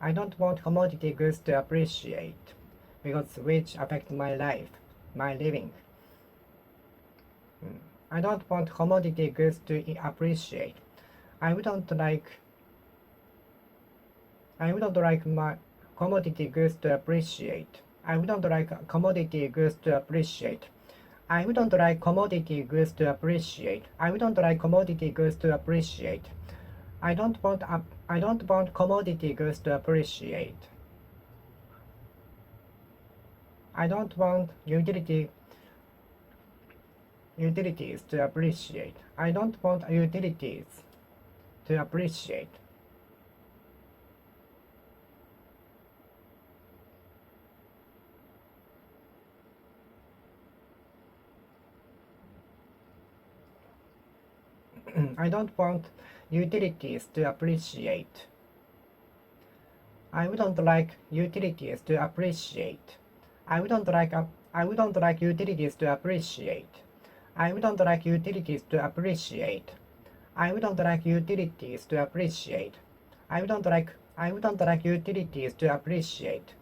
I don't want commodity goods to appreciate because which affect my life, my living. I don't want commodity goods to appreciate. I wouldn't like my commodity goods to appreciate. I wouldn't like commodity goods to appreciate. I wouldn't like commodity goods to appreciate. I wouldn't like commodity goods to appreciate. I don't want commodity goods to appreciate. I don't want utilities to appreciate. I don't want utilities to appreciate. I don't want utilities to appreciate. I wouldn't like utilities to appreciate. I wouldn't like utilities to appreciate. I wouldn't like utilities to appreciate. I wouldn't like utilities to appreciate. I wouldn't like utilities to appreciate.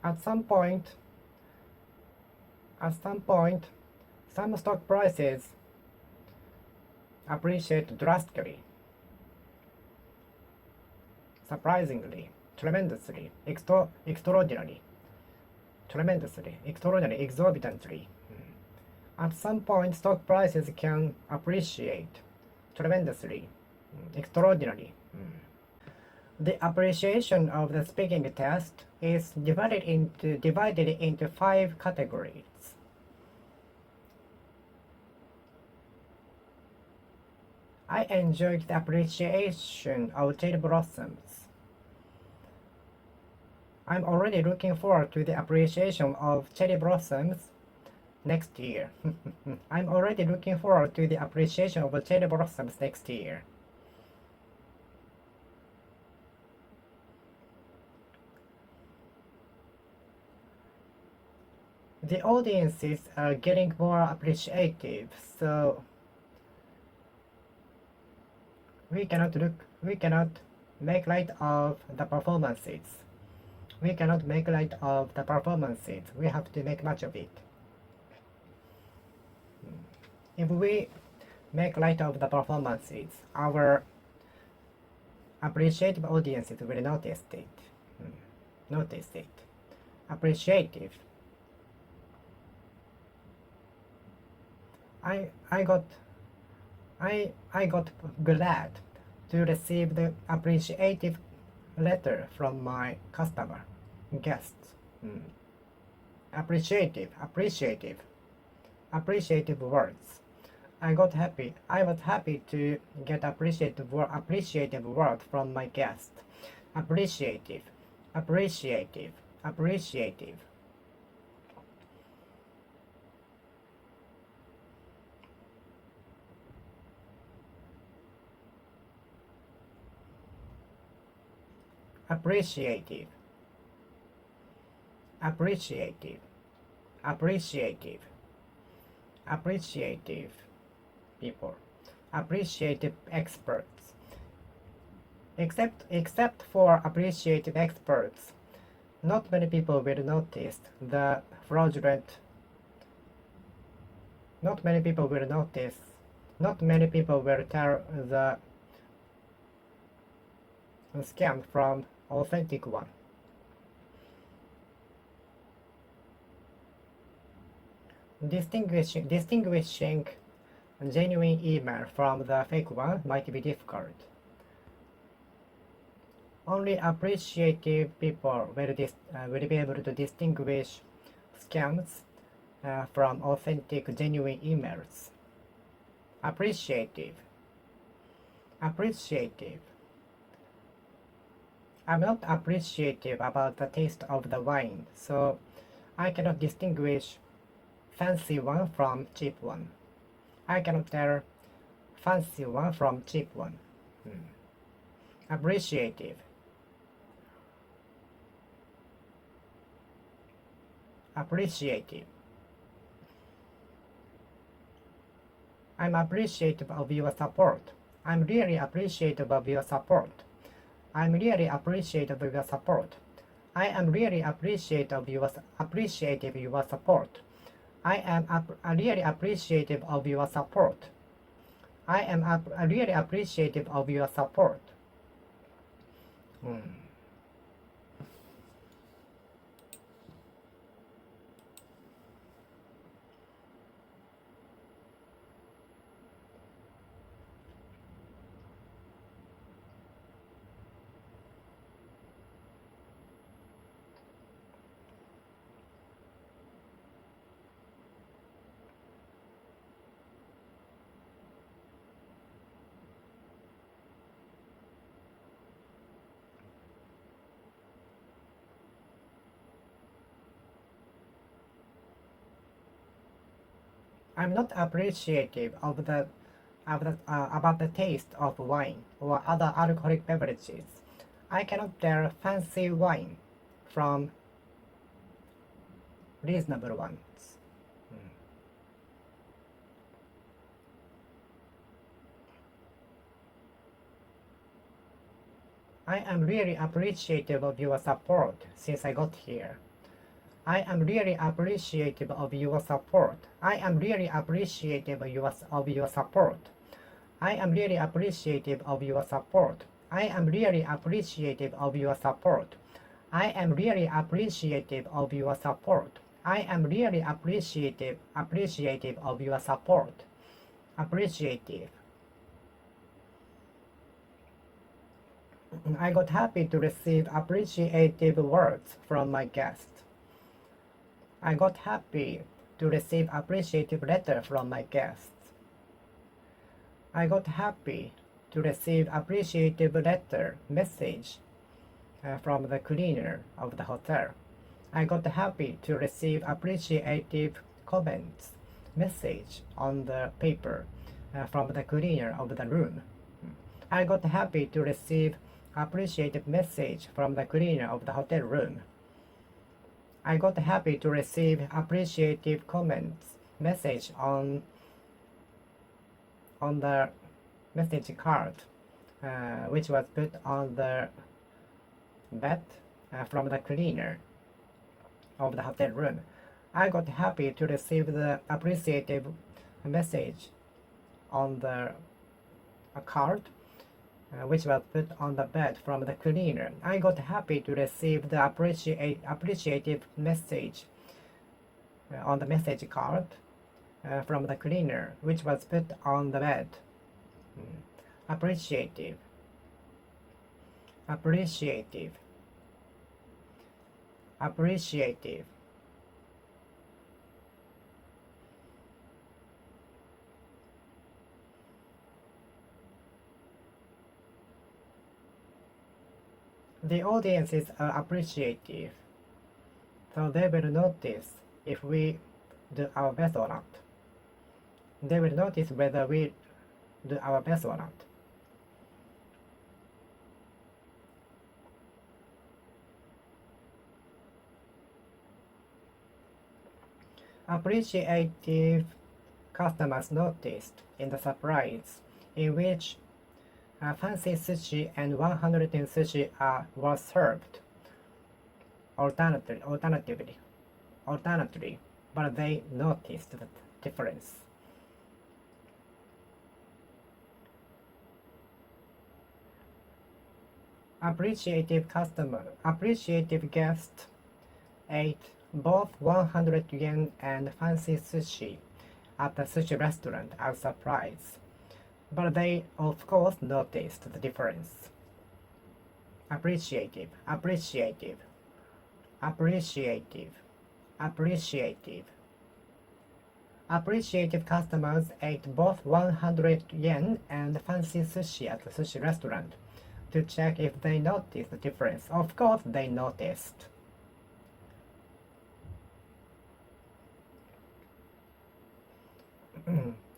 At some point, some stock prices appreciate drastically, surprisingly, tremendously, extraordinarily, tremendously, extraordinarily, exorbitantly. At some point, stock prices can appreciate tremendously, extraordinarily. The appreciation of the speaking test is divided into 5 categories. I enjoyed the appreciation of cherry blossoms. I'm already looking forward to the appreciation of cherry blossoms next year. I'm already looking forward to the appreciation of cherry blossoms next year. The audiences are getting more appreciative, so we cannot make light of the performances. We cannot make light of the performances. We have to make much of it. If we make light of the performances, our appreciative audiences will notice it. Notice it. Appreciative. I got glad to receive the appreciative letter from my customer guests. Appreciative words. I got happy. I was happy to get appreciative word from my guest. Appreciative. Appreciative. Appreciative. Appreciative. Appreciative. Appreciative. Appreciative people. Appreciative experts. Except for appreciative experts, not many people will notice the fraudulent. Not many people will notice. Not many people will tell the scam from authentic one. Distinguishing genuine email from the fake one might be difficult. Only appreciative people will be able to distinguish scams from authentic, genuine emails. Appreciative. Appreciative. I'm not appreciative about the taste of the wine, so I cannot distinguish fancy one from cheap one. I cannot tell fancy one from cheap one. Appreciative. Appreciative. I'm appreciative of your support. I'm really appreciative of your support. I'm really appreciative of your support. I am really appreciative of your support. I am really appreciative of your support. I am really appreciative of your support. I'm not appreciative of about the taste of wine or other alcoholic beverages. I cannot tell fancy wine from reasonable ones. I am really appreciative of your support since I got here. I am really appreciative of your support. I am really appreciative of your support. I am really appreciative of your support. I am really appreciative of your support. I am really appreciative of your support. I am really appreciative of your support. Appreciative. I got happy to receive appreciative words from my guest. I got happy to receive appreciative letter from my guests. I got happy to receive appreciative letter message from the cleaner of the hotel. I got happy to receive appreciative comments message on the paper from the cleaner of the room. I got happy to receive appreciative message from the cleaner of the hotel room. I got happy to receive appreciative comments message on the message card which was put on the bed from the cleaner of the hotel room. I got happy to receive the appreciative message on the card which was put on the bed from the cleaner. I got happy to receive the appreciative message on the message card from the cleaner which was put on the bed. Appreciative. Appreciative. Appreciative. The audiences are appreciative, so they will notice if we do our best or not. They will notice whether we do our best or not. Appreciative customers noticed in the surprise in which fancy sushi and 110 sushi were served alternately, but they noticed the difference. Appreciative guest ate both 100 yen and fancy sushi at the sushi restaurant as a surprise, but they of course noticed the difference. Appreciative, appreciative, appreciative, appreciative. Appreciative customers ate both 100 yen and fancy sushi at the sushi restaurant to check if they noticed the difference. Of course they noticed.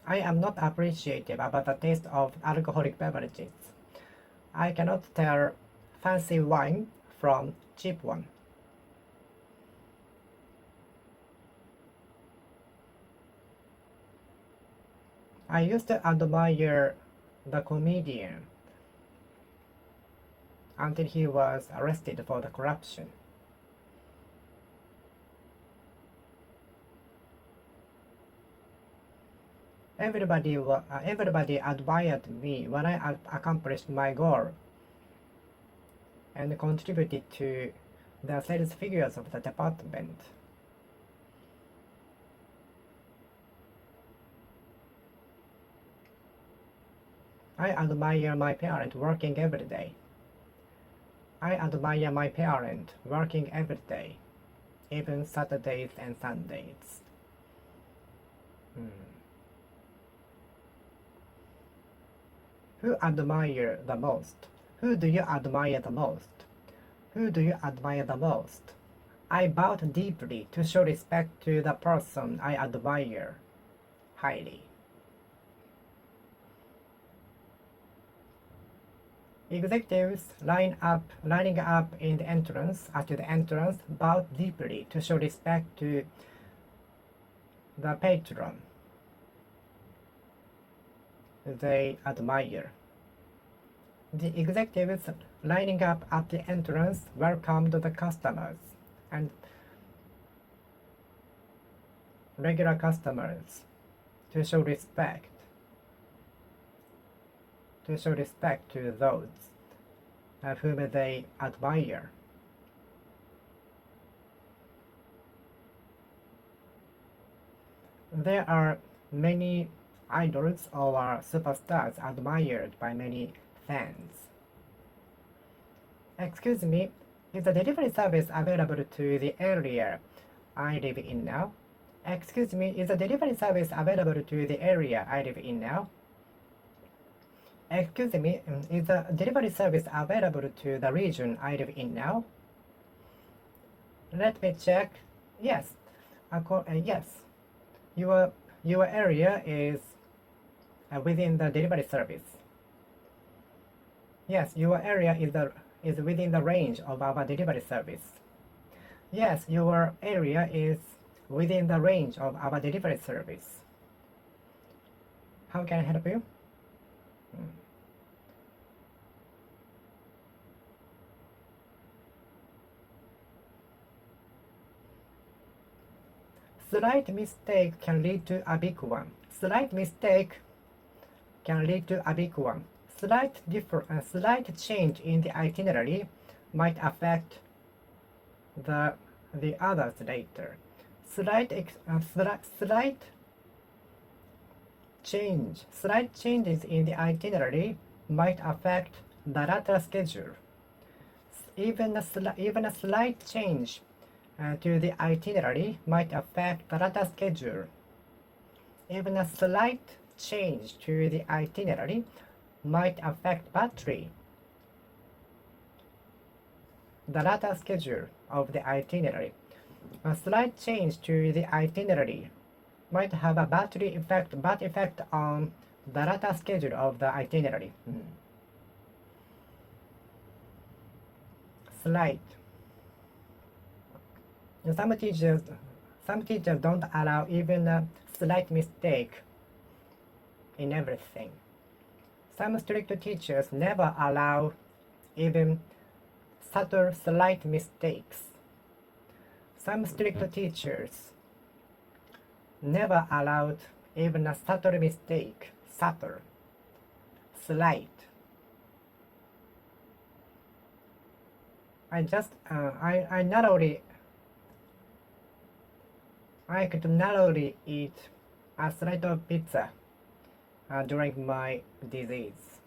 I am not appreciative about the taste of alcoholic beverages. I cannot tell fancy wine from cheap one. I used to admire the comedian until he was arrested for the corruption. Everybody admired me when I accomplished my goal and contributed to the sales figures of the department. I admire my parent working every day. I admire my parent working every day, even Saturdays and Sundays. Who admire the most? Who do you admire the most? Who do you admire the most? I bowed deeply to show respect to the person I admire highly. Executives lining up in the entrance, at the entrance, bowed deeply to show respect to the patron they admire. The executives lining up at the entrance welcomed the customers and regular customers to show respect. to show respect to those whom they admire. There are many idols or superstars admired by many fans. Excuse me, is the delivery service available to the area I live in now? Excuse me, is the delivery service available to the area I live in now? Excuse me, is the delivery service available to the region I live in now? Let me check. Yes. Yes. Your area is within the delivery service. Yes, your area is within the range of our delivery service. Yes, your area is within the range of our delivery service. How can I help you? Slight mistake can lead to a big one. Slight mistake can lead to a big one. Slight change in the itinerary might affect the others later. Slight changes in the itinerary might affect the latter schedule. Even a slight change to the itinerary might affect the latter schedule. Even a slight change to the itinerary might affect battery. The latter schedule of the itinerary. A slight change to the itinerary might have a bad effect on the latter schedule of the itinerary. Slight. Some teachers don't allow even a slight mistake in everything. Some strict teachers never allow even subtle slight mistakes. Some strict teachers never allowed even a subtle mistake. Subtle. Slight. I could narrowly eat a slice of pizza during my disease.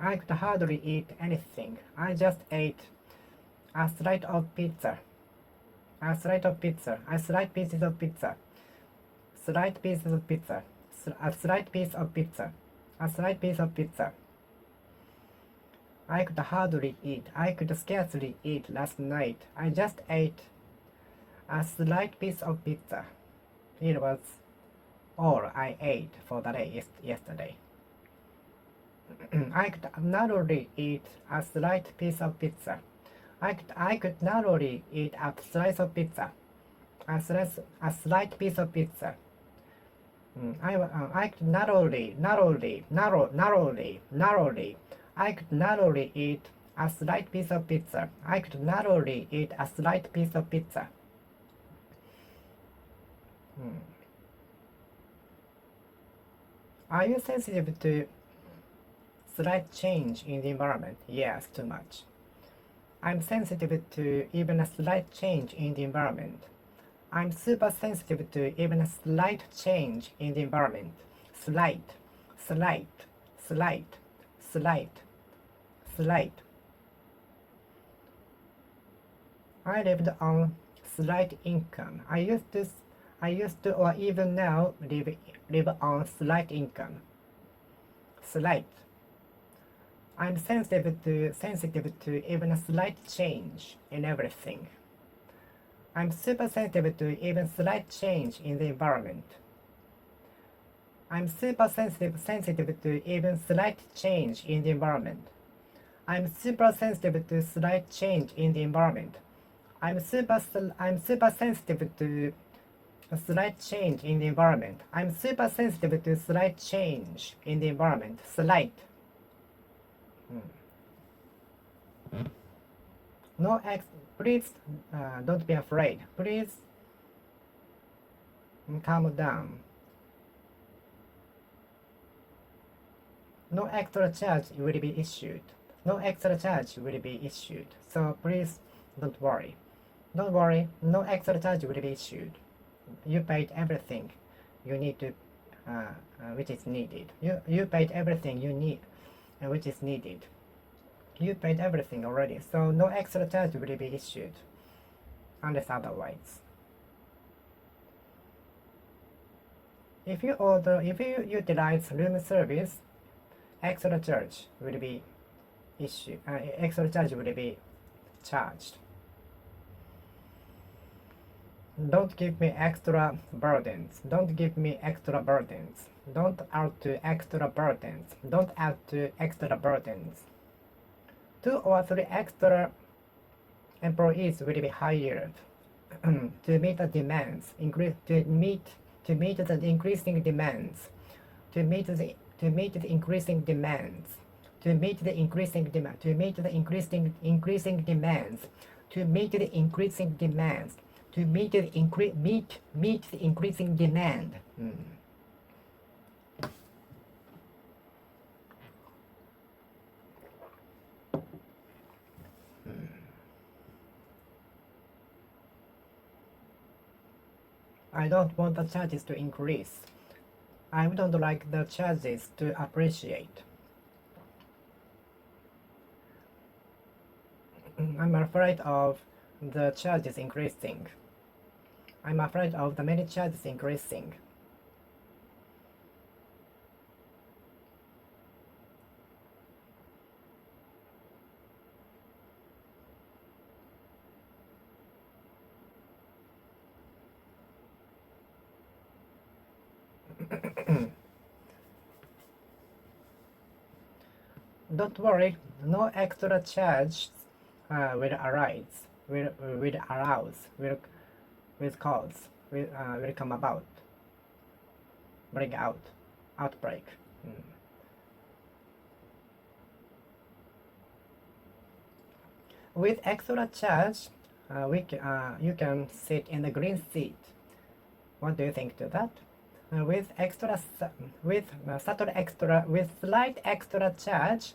I could hardly eat anything. I just ate a slice of pizza. A slice of pizza. A slight pieces of pizza. Slight pieces of pizza. A slight piece of pizza. A slight piece of pizza. I could hardly eat. I could scarcely eat last night. I just ate a slight piece of pizza. It was all I ate for the day yesterday. I could narrowly eat a slight piece of pizza. I could narrowly eat a slice of pizza. A slight piece of pizza. I could narrowly. I could narrowly eat a slight piece of pizza. I could narrowly eat a slight piece of pizza. Are you sensitive to slight change in the environment? Yes, too much. I'm sensitive to even a slight change in the environment. I'm super sensitive to even a slight change in the environment. Slight. I lived on slight income. I used to or even now live on slight income. Slight. I'm sensitive to even a slight change in everything. I'm super sensitive to even slight change in the environment. I'm super sensitive to even slight change in the environment. I'm super sensitive to slight change in the environment. I'm super sensitive to a slight change in the environment. I'm super sensitive to slight change in the environment. Slight. No please don't be afraid. Please calm down. no extra charge will be issued. No extra charge will be issued. So please don't worry. Don't worry, no extra charge will be issued. You paid everything you need to, which is needed. You paid everything you need, which is needed. You paid everything already, so no extra charge will be issued, unless otherwise. If you utilize room service, extra charge will be issued. Extra charge will be charged. Don't give me extra burdens. Don't give me extra burdens. Don't add to extra burdens. Don't add to extra burdens. 2 or 3 extra employees will be hired to meet the demands. To meet the increasing demands. To meet the increasing demands. To meet the increasing demand. To meet the increasing demands. To meet the increasing demands. To meet the increasing demand. I don't want the charges to increase. I don't like the charges to appreciate. I'm afraid of the charges increasing. I'm afraid of the many charges increasing. Don't worry, no extra charge will arise, will arouse, will cause, will come about, bring out, outbreak. With extra charge, you can sit in the green seat. What do you think to that? With slight extra charge,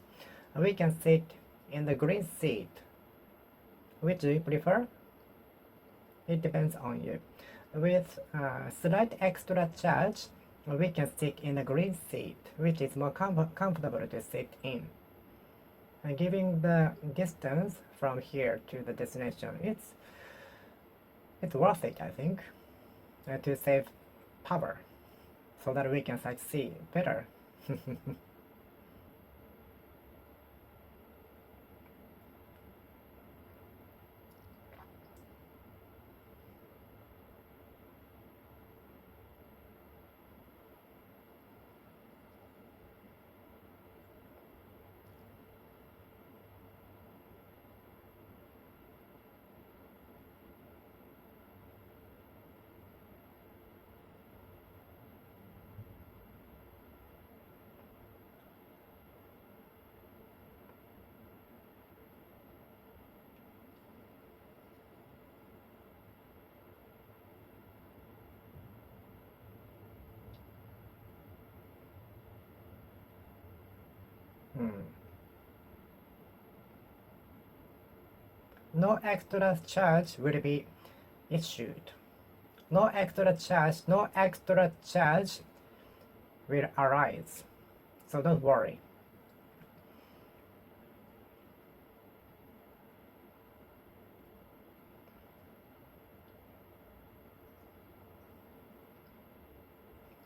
we can sit in the green seat. Which do you prefer? It depends on you. With slight extra charge, we can sit in the green seat, which is more comfortable to sit in. Giving the distance from here to the destination, it's worth it, I think, to save power, so that we can sightsee better. No extra charge will be issued. No extra charge will arise. So don't worry.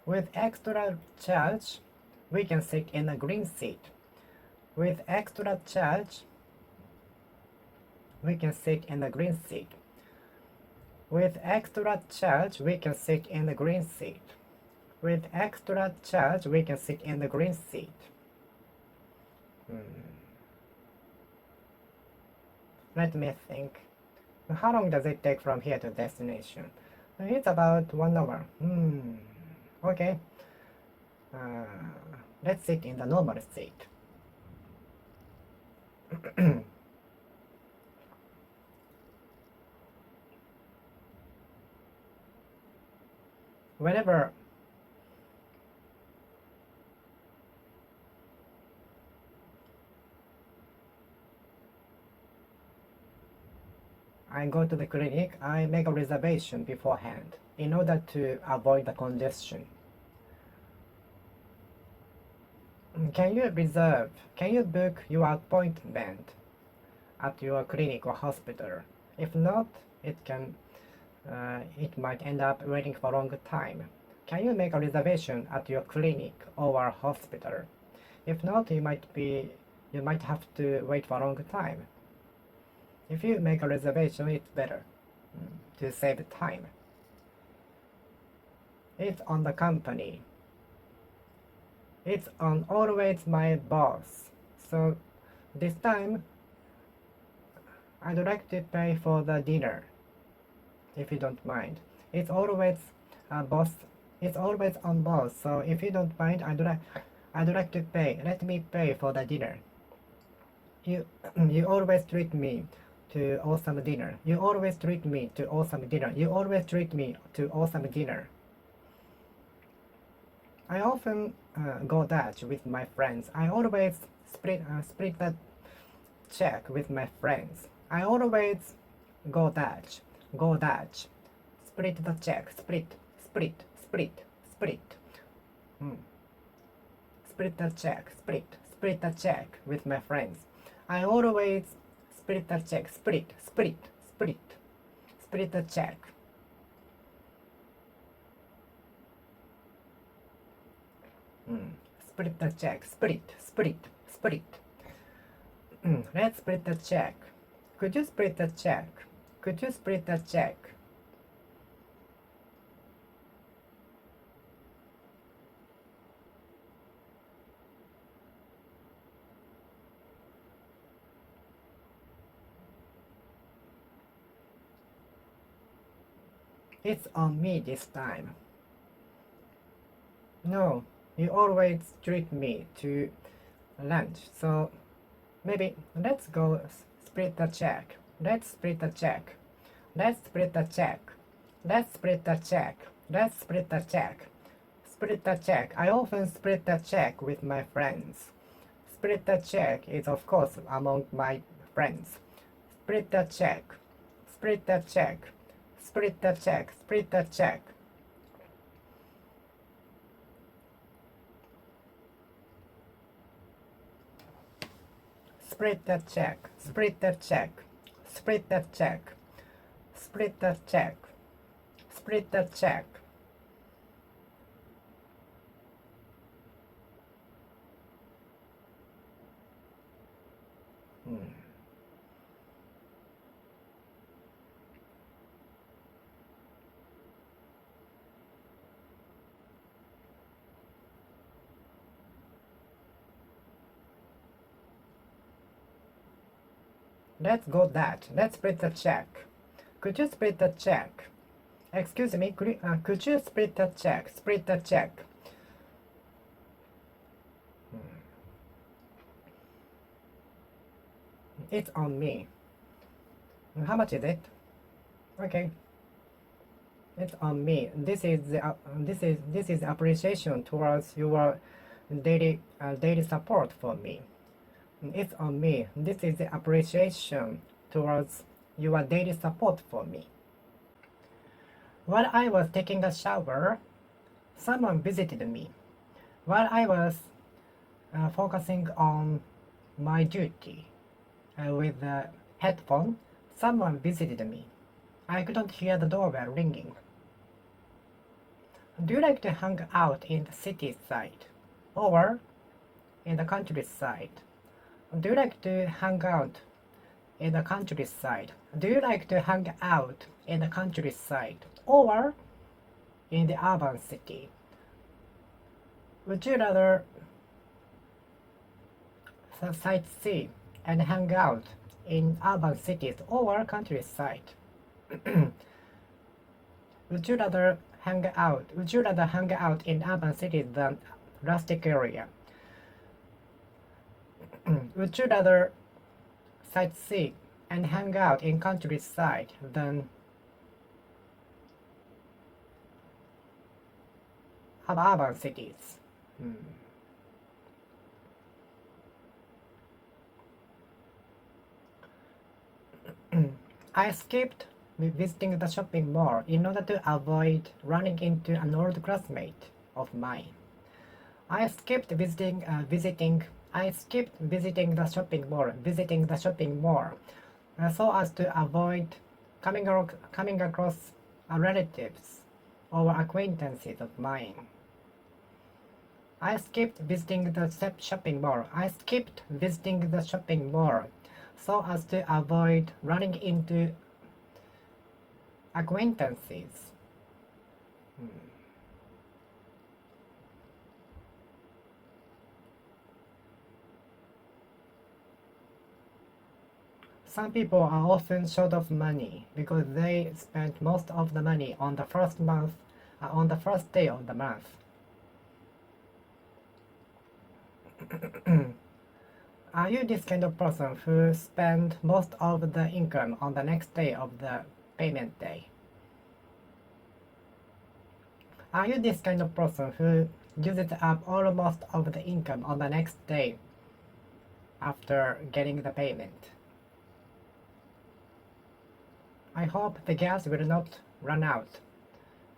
With extra charge, we can sit in a green seat. With extra charge, we can sit in the green seat. With extra charge, we can sit in the green seat. With extra charge, we can sit in the green seat. Let me think. How long does it take from here to destination? It's about 1 hour. Okay. Let's sit in the normal seat. Whenever I go to the clinic, I make a reservation beforehand in order to avoid the congestion. Can you book your appointment at your clinic or hospital? If not, it might end up waiting for a long time. Can you make a reservation at your clinic or hospital? If not, you might have to wait for a long time. If you make a reservation, it's better to save time. It's on the company. It's on always my boss. So this time, I'd like to pay for the dinner, if you don't mind. It's always boss. It's always on boss. So if you don't mind, I'd like to pay. Let me pay for the dinner. You always treat me to awesome dinner. You always treat me to awesome dinner. You always treat me to awesome dinner. I often go Dutch with my friends. I always split the check with my friends. I always go Dutch. Split the check. Split. Split the check. Split the check with my friends. I always split the check. Split the check. Split the check. Split. Let's split the check. Could you split the check? Could you split the check? It's on me this time. No, you always treat me to lunch, so maybe let's go split the check. Let's split the check. Let's split the check. Let's split the check. Let's split the check. Split the check. I often split the check with my friends. Split the check is of course among my friends. Split the check. Split the check. Split the check. Split the check. Split the check. Split the check. Split the check. Split the check. Split the check. Let's go that. Let's split the check. Could you split the check? Excuse me, could you split the check? Split the check. It's on me. How much is it? Okay. It's on me. This is appreciation towards your daily support for me. It's on me. This is the appreciation towards your daily support for me. While I was taking a shower, someone visited me. While I was focusing on my duty with the headphone, someone visited me. I couldn't hear the doorbell ringing. Do you like to hang out in the city side or in the countryside? Do you like to hang out in the countryside? Do you like to hang out in the countryside or in the urban city? Would you rather sightsee and hang out in urban cities or countryside? Would you rather hang out in urban cities than rustic area? Would you rather sightsee and hang out in countryside than have urban cities? I skipped visiting the shopping mall in order to avoid running into an old classmate of mine. I skipped visiting the shopping mall so as to avoid coming across relatives or acquaintances of mine. I skipped visiting the shopping mall. I skipped visiting the shopping mall so as to avoid running into acquaintances. Some people are often short of money because they spent most of the money on the first day of the month. Are you this kind of person who spend most of the income on the next day of the payment day? Are you this kind of person who uses up almost of the income on the next day after getting the payment? I hope the gas will not run out.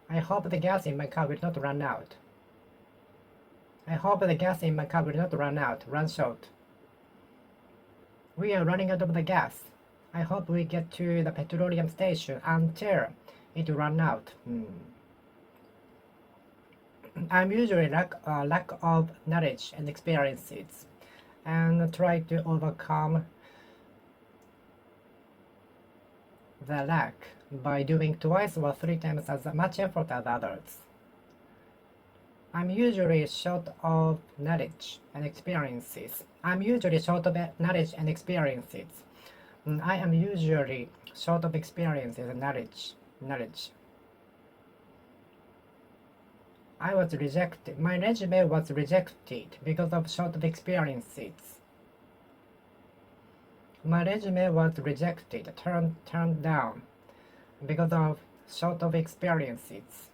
I hope the gas in my car will not run out. I hope the gas in my car will not run short. We are running out of the gas. I hope we get to the petroleum station until it run out. I'm usually lack of knowledge and experiences and try to overcome the lack by doing twice or 3 times as much effort as others. I'm usually short of knowledge and experiences. I am usually short of experiences and knowledge. I was rejected. My resume was rejected because of short of experiences. My resume was rejected, turned down because of short of experiences.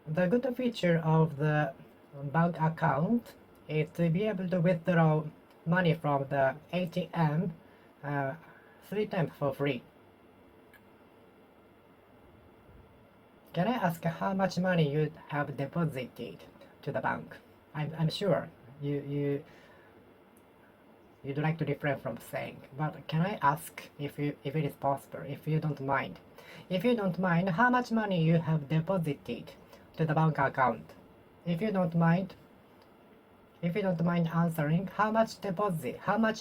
The good feature of the bank account is to be able to withdraw money from the ATM 3 times for free. Can I ask how much money you have deposited to the bank? I'm sure you'd like to refrain from saying, but can I ask if it is possible, if you don't mind? If you don't mind, how much money you have deposited to the bank account? If you don't mind answering, how much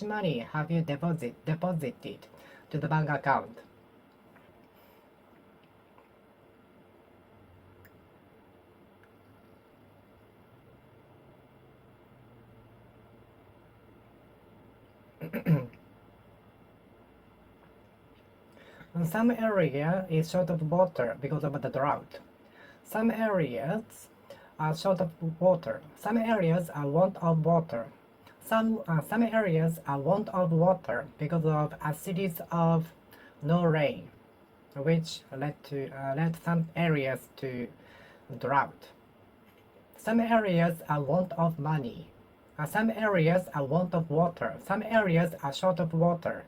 money have you deposited to the bank account? Some area is short of water because of the drought. Some areas are short of water. Some areas are want of water. Some areas are want of water because of a series of no rain, which led some areas to drought. Some areas are want of money. Some areas are want of water. Some areas are short of water.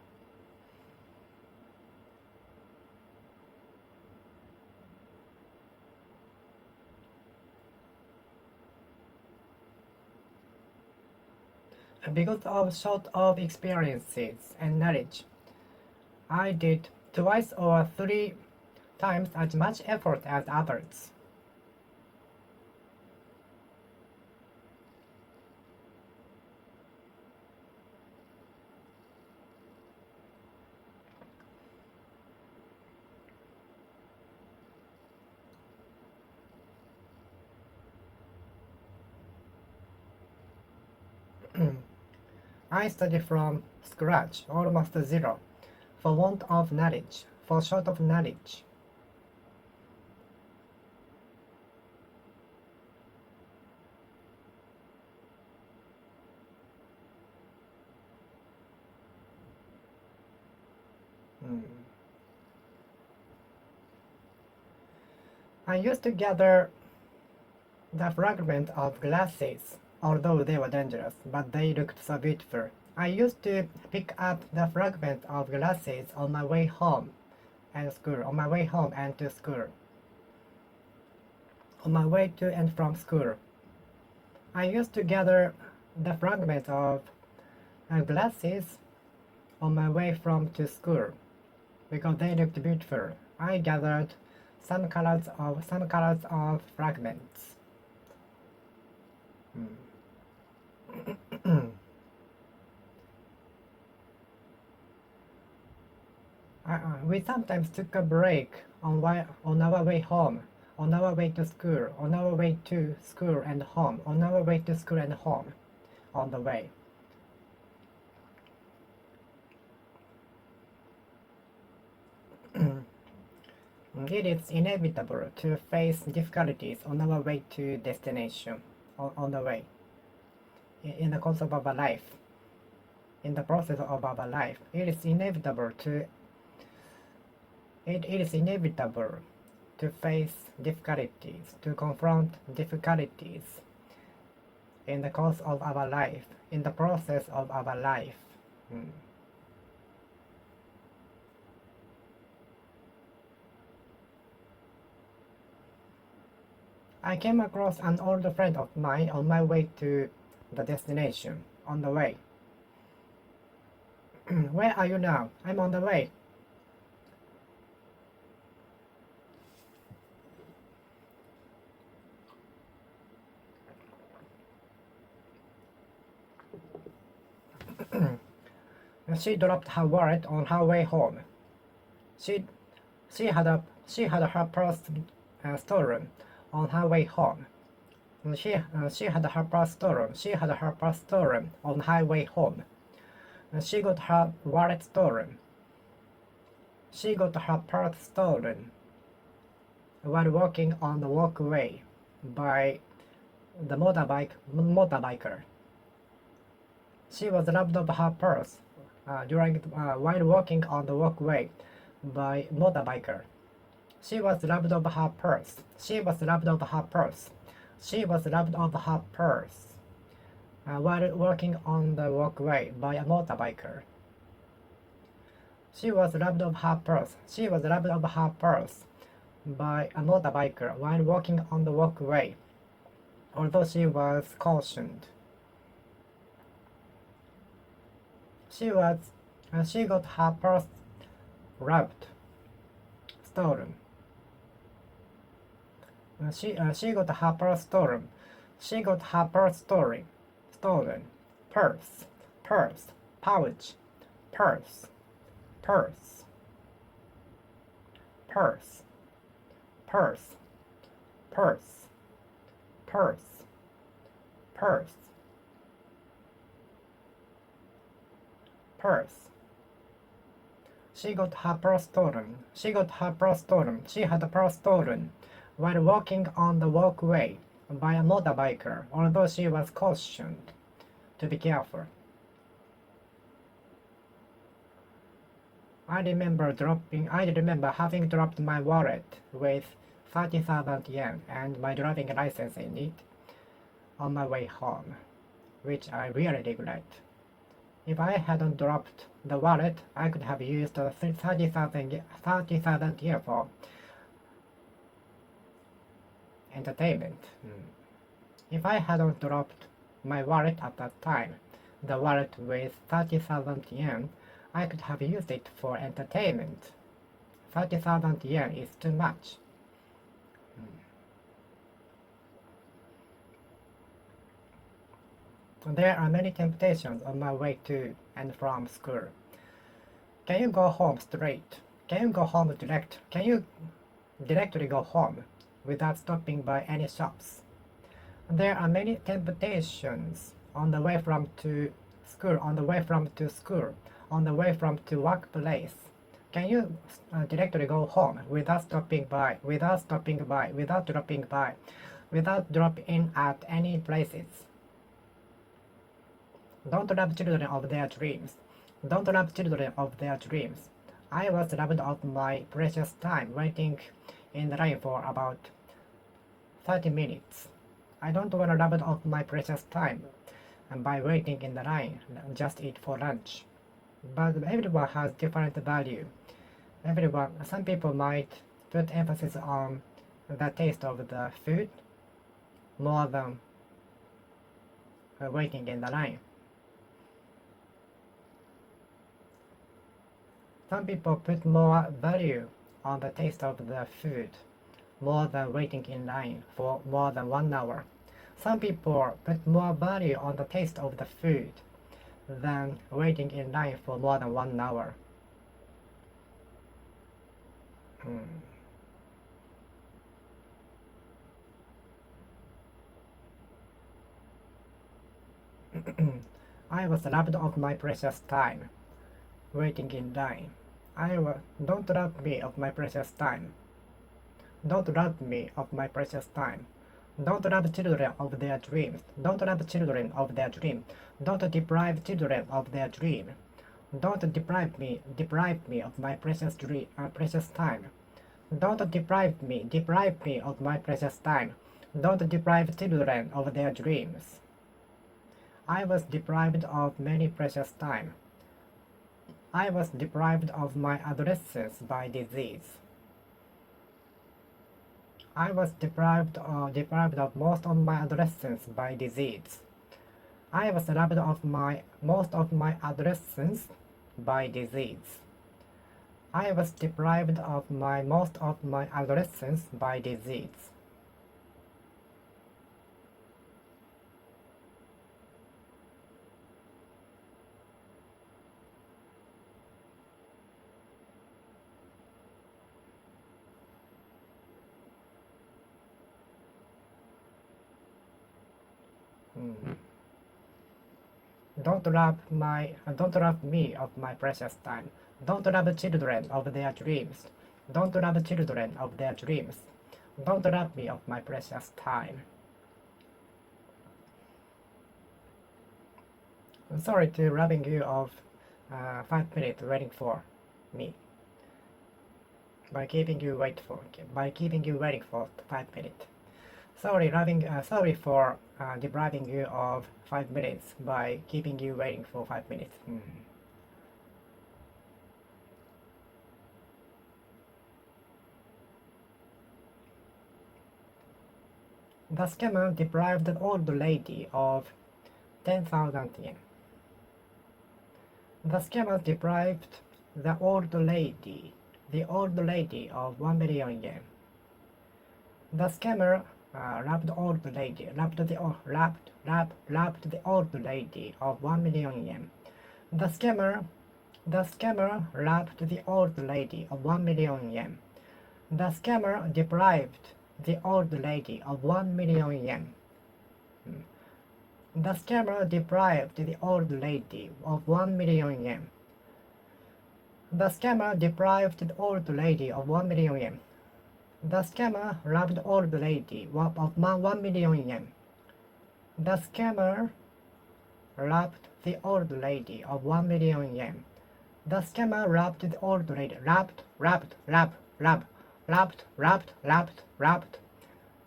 Because of short of experiences and knowledge, I did twice or 3 times as much effort as others. I study from scratch, almost zero, for want of knowledge, for short of knowledge. I used to gather the fragment of glasses, although they were dangerous, but they looked so beautiful. I used to pick up the fragment of glasses on my way home and school, on my way home and to school, on my way to and from school. I used to gather the fragments of glasses on my way from to school because they looked beautiful. I gathered some colors of fragments. We sometimes took a break on our way home, on our way to school, on our way to school and home, on our way to school and home, on the way. It is inevitable to face difficulties on our way to destination, on the way, in the course of our life, in the process of our life. It is inevitable to face difficulties, to confront difficulties in the course of our life, in the process of our life. I came across an old friend of mine on my way to the destination, on the way. Where are you now? I'm on the way. She dropped her wallet on her way home. She had her purse stolen on her way home. She had her purse stolen. She had her purse stolen on her way home. She got her wallet stolen. She got her purse stolen while walking on the walkway by the motorbiker. She was robbed of her purse while walking on the walkway by motorbiker. She was robbed of her purse. She was robbed of her purse. She was robbed of her purse while walking on the walkway by a motorbiker. She was robbed of her purse. She was robbed of her purse by a motorbiker while walking on the walkway, although she was cautioned. She got her purse robbed, stolen. She got her purse stolen. She got her purse stolen. Purse, pouch, purse, purse, purse, purse, purse, purse, purse, purse. She got her purse stolen. She got her purse stolen. She had a purse stolen while walking on the walkway by a motorbiker, although she was cautioned to be careful. I remember having dropped my wallet with 30,000 yen and my driving license in it on my way home, which I really regret. If I hadn't dropped the wallet, I could have used 30,000 yen for entertainment. If I hadn't dropped my wallet at that time, the wallet with 30,000 yen, I could have used it for entertainment. 30,000 yen is too much. There are many temptations on my way to and from school. Can you go home straight? Can you go home direct? Can you directly go home without stopping by any shops? There are many temptations on the way from to school, on the way from to school, on the way from to workplace. Can you directly go home without stopping by, without dropping by, without dropping at any places? Don't rob children of their dreams. Don't rob children of their dreams. I was robbed of my precious time waiting in the line for about 30 minutes. I don't want to rob of my precious time by waiting in the line, just eat for lunch. But everyone has different value. Some people might put emphasis on the taste of the food more than waiting in the line. Some people put more value on the taste of the food more than waiting in line for more than 1 hour. Some people put more value on the taste of the food than waiting in line for more than 1 hour. I was robbed of my precious time waiting in line. Don't rob me of my precious time. Don't rob me of my precious time. Don't rob children of their dreams. Don't rob children of their dream. Don't deprive children of their dream. Don't deprive me of my precious time. Don't deprive me of my precious time. Don't deprive children of their dreams. I was deprived of many precious time. I was deprived of my adolescence by disease. I was deprived of most of my adolescence by disease. I was robbed of most of my adolescence by disease. I was deprived of most of my adolescence by disease. Don't rob me of my precious time. Don't rob children of their dreams. Don't rob children of their dreams. Don't rob me of my precious time. I'm sorry to robbing you of 5 minutes waiting for me. By keeping you waiting for 5 minutes. Sorry for depriving you of 5 minutes by keeping you waiting for 5 minutes. The scammer deprived the old lady of 10,000 yen. The scammer deprived the old lady of 1 million yen. The scammer robbed the old lady of 1 million yen. The scammer robbed the old lady of 1 million yen. The scammer deprived the old lady of 1 million yen. The scammer deprived the old lady of 1 million yen. The scammer deprived the old lady of 1 million yen. The scammer robbed the old lady of 1 million yen. The scammer robbed the old lady of 1 million yen. The scammer robbed the old lady. Robbed.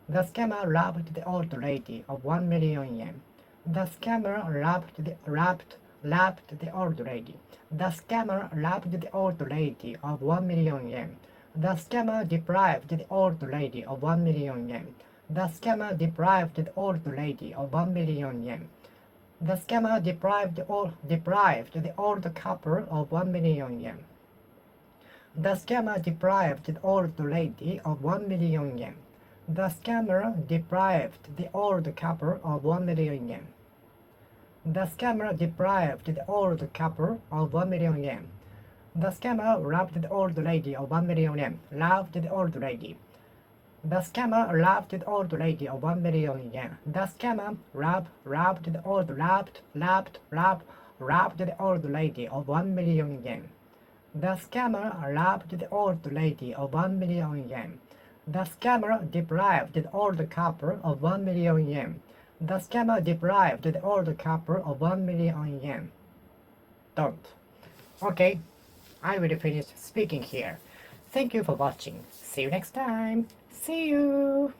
The scammer robbed the old lady of 1 million yen. The scammer robbed the old lady. The scammer robbed the old lady of 1 million yen. The scammer deprived the old lady of 1 million yen. The scammer deprived the old lady of 1 million yen. The scammer deprived the old couple of 1 million yen. The scammer deprived the old lady of 1 million yen. The scammer deprived the old couple of 1 million yen. The scammer deprived the old couple of 1 million yen. The scammer robbed the old lady of 1 million yen. Robbed the old lady. The scammer robbed the old lady of 1 million yen. The scammer robbed the old lady of 1 million yen. The scammer robbed the old lady of 1 million yen. The scammer deprived the old couple of 1 million yen. The scammer deprived the old couple of 1 million yen. Don't. Okay, I will finish speaking here. Thank you for watching. See you next time. See you.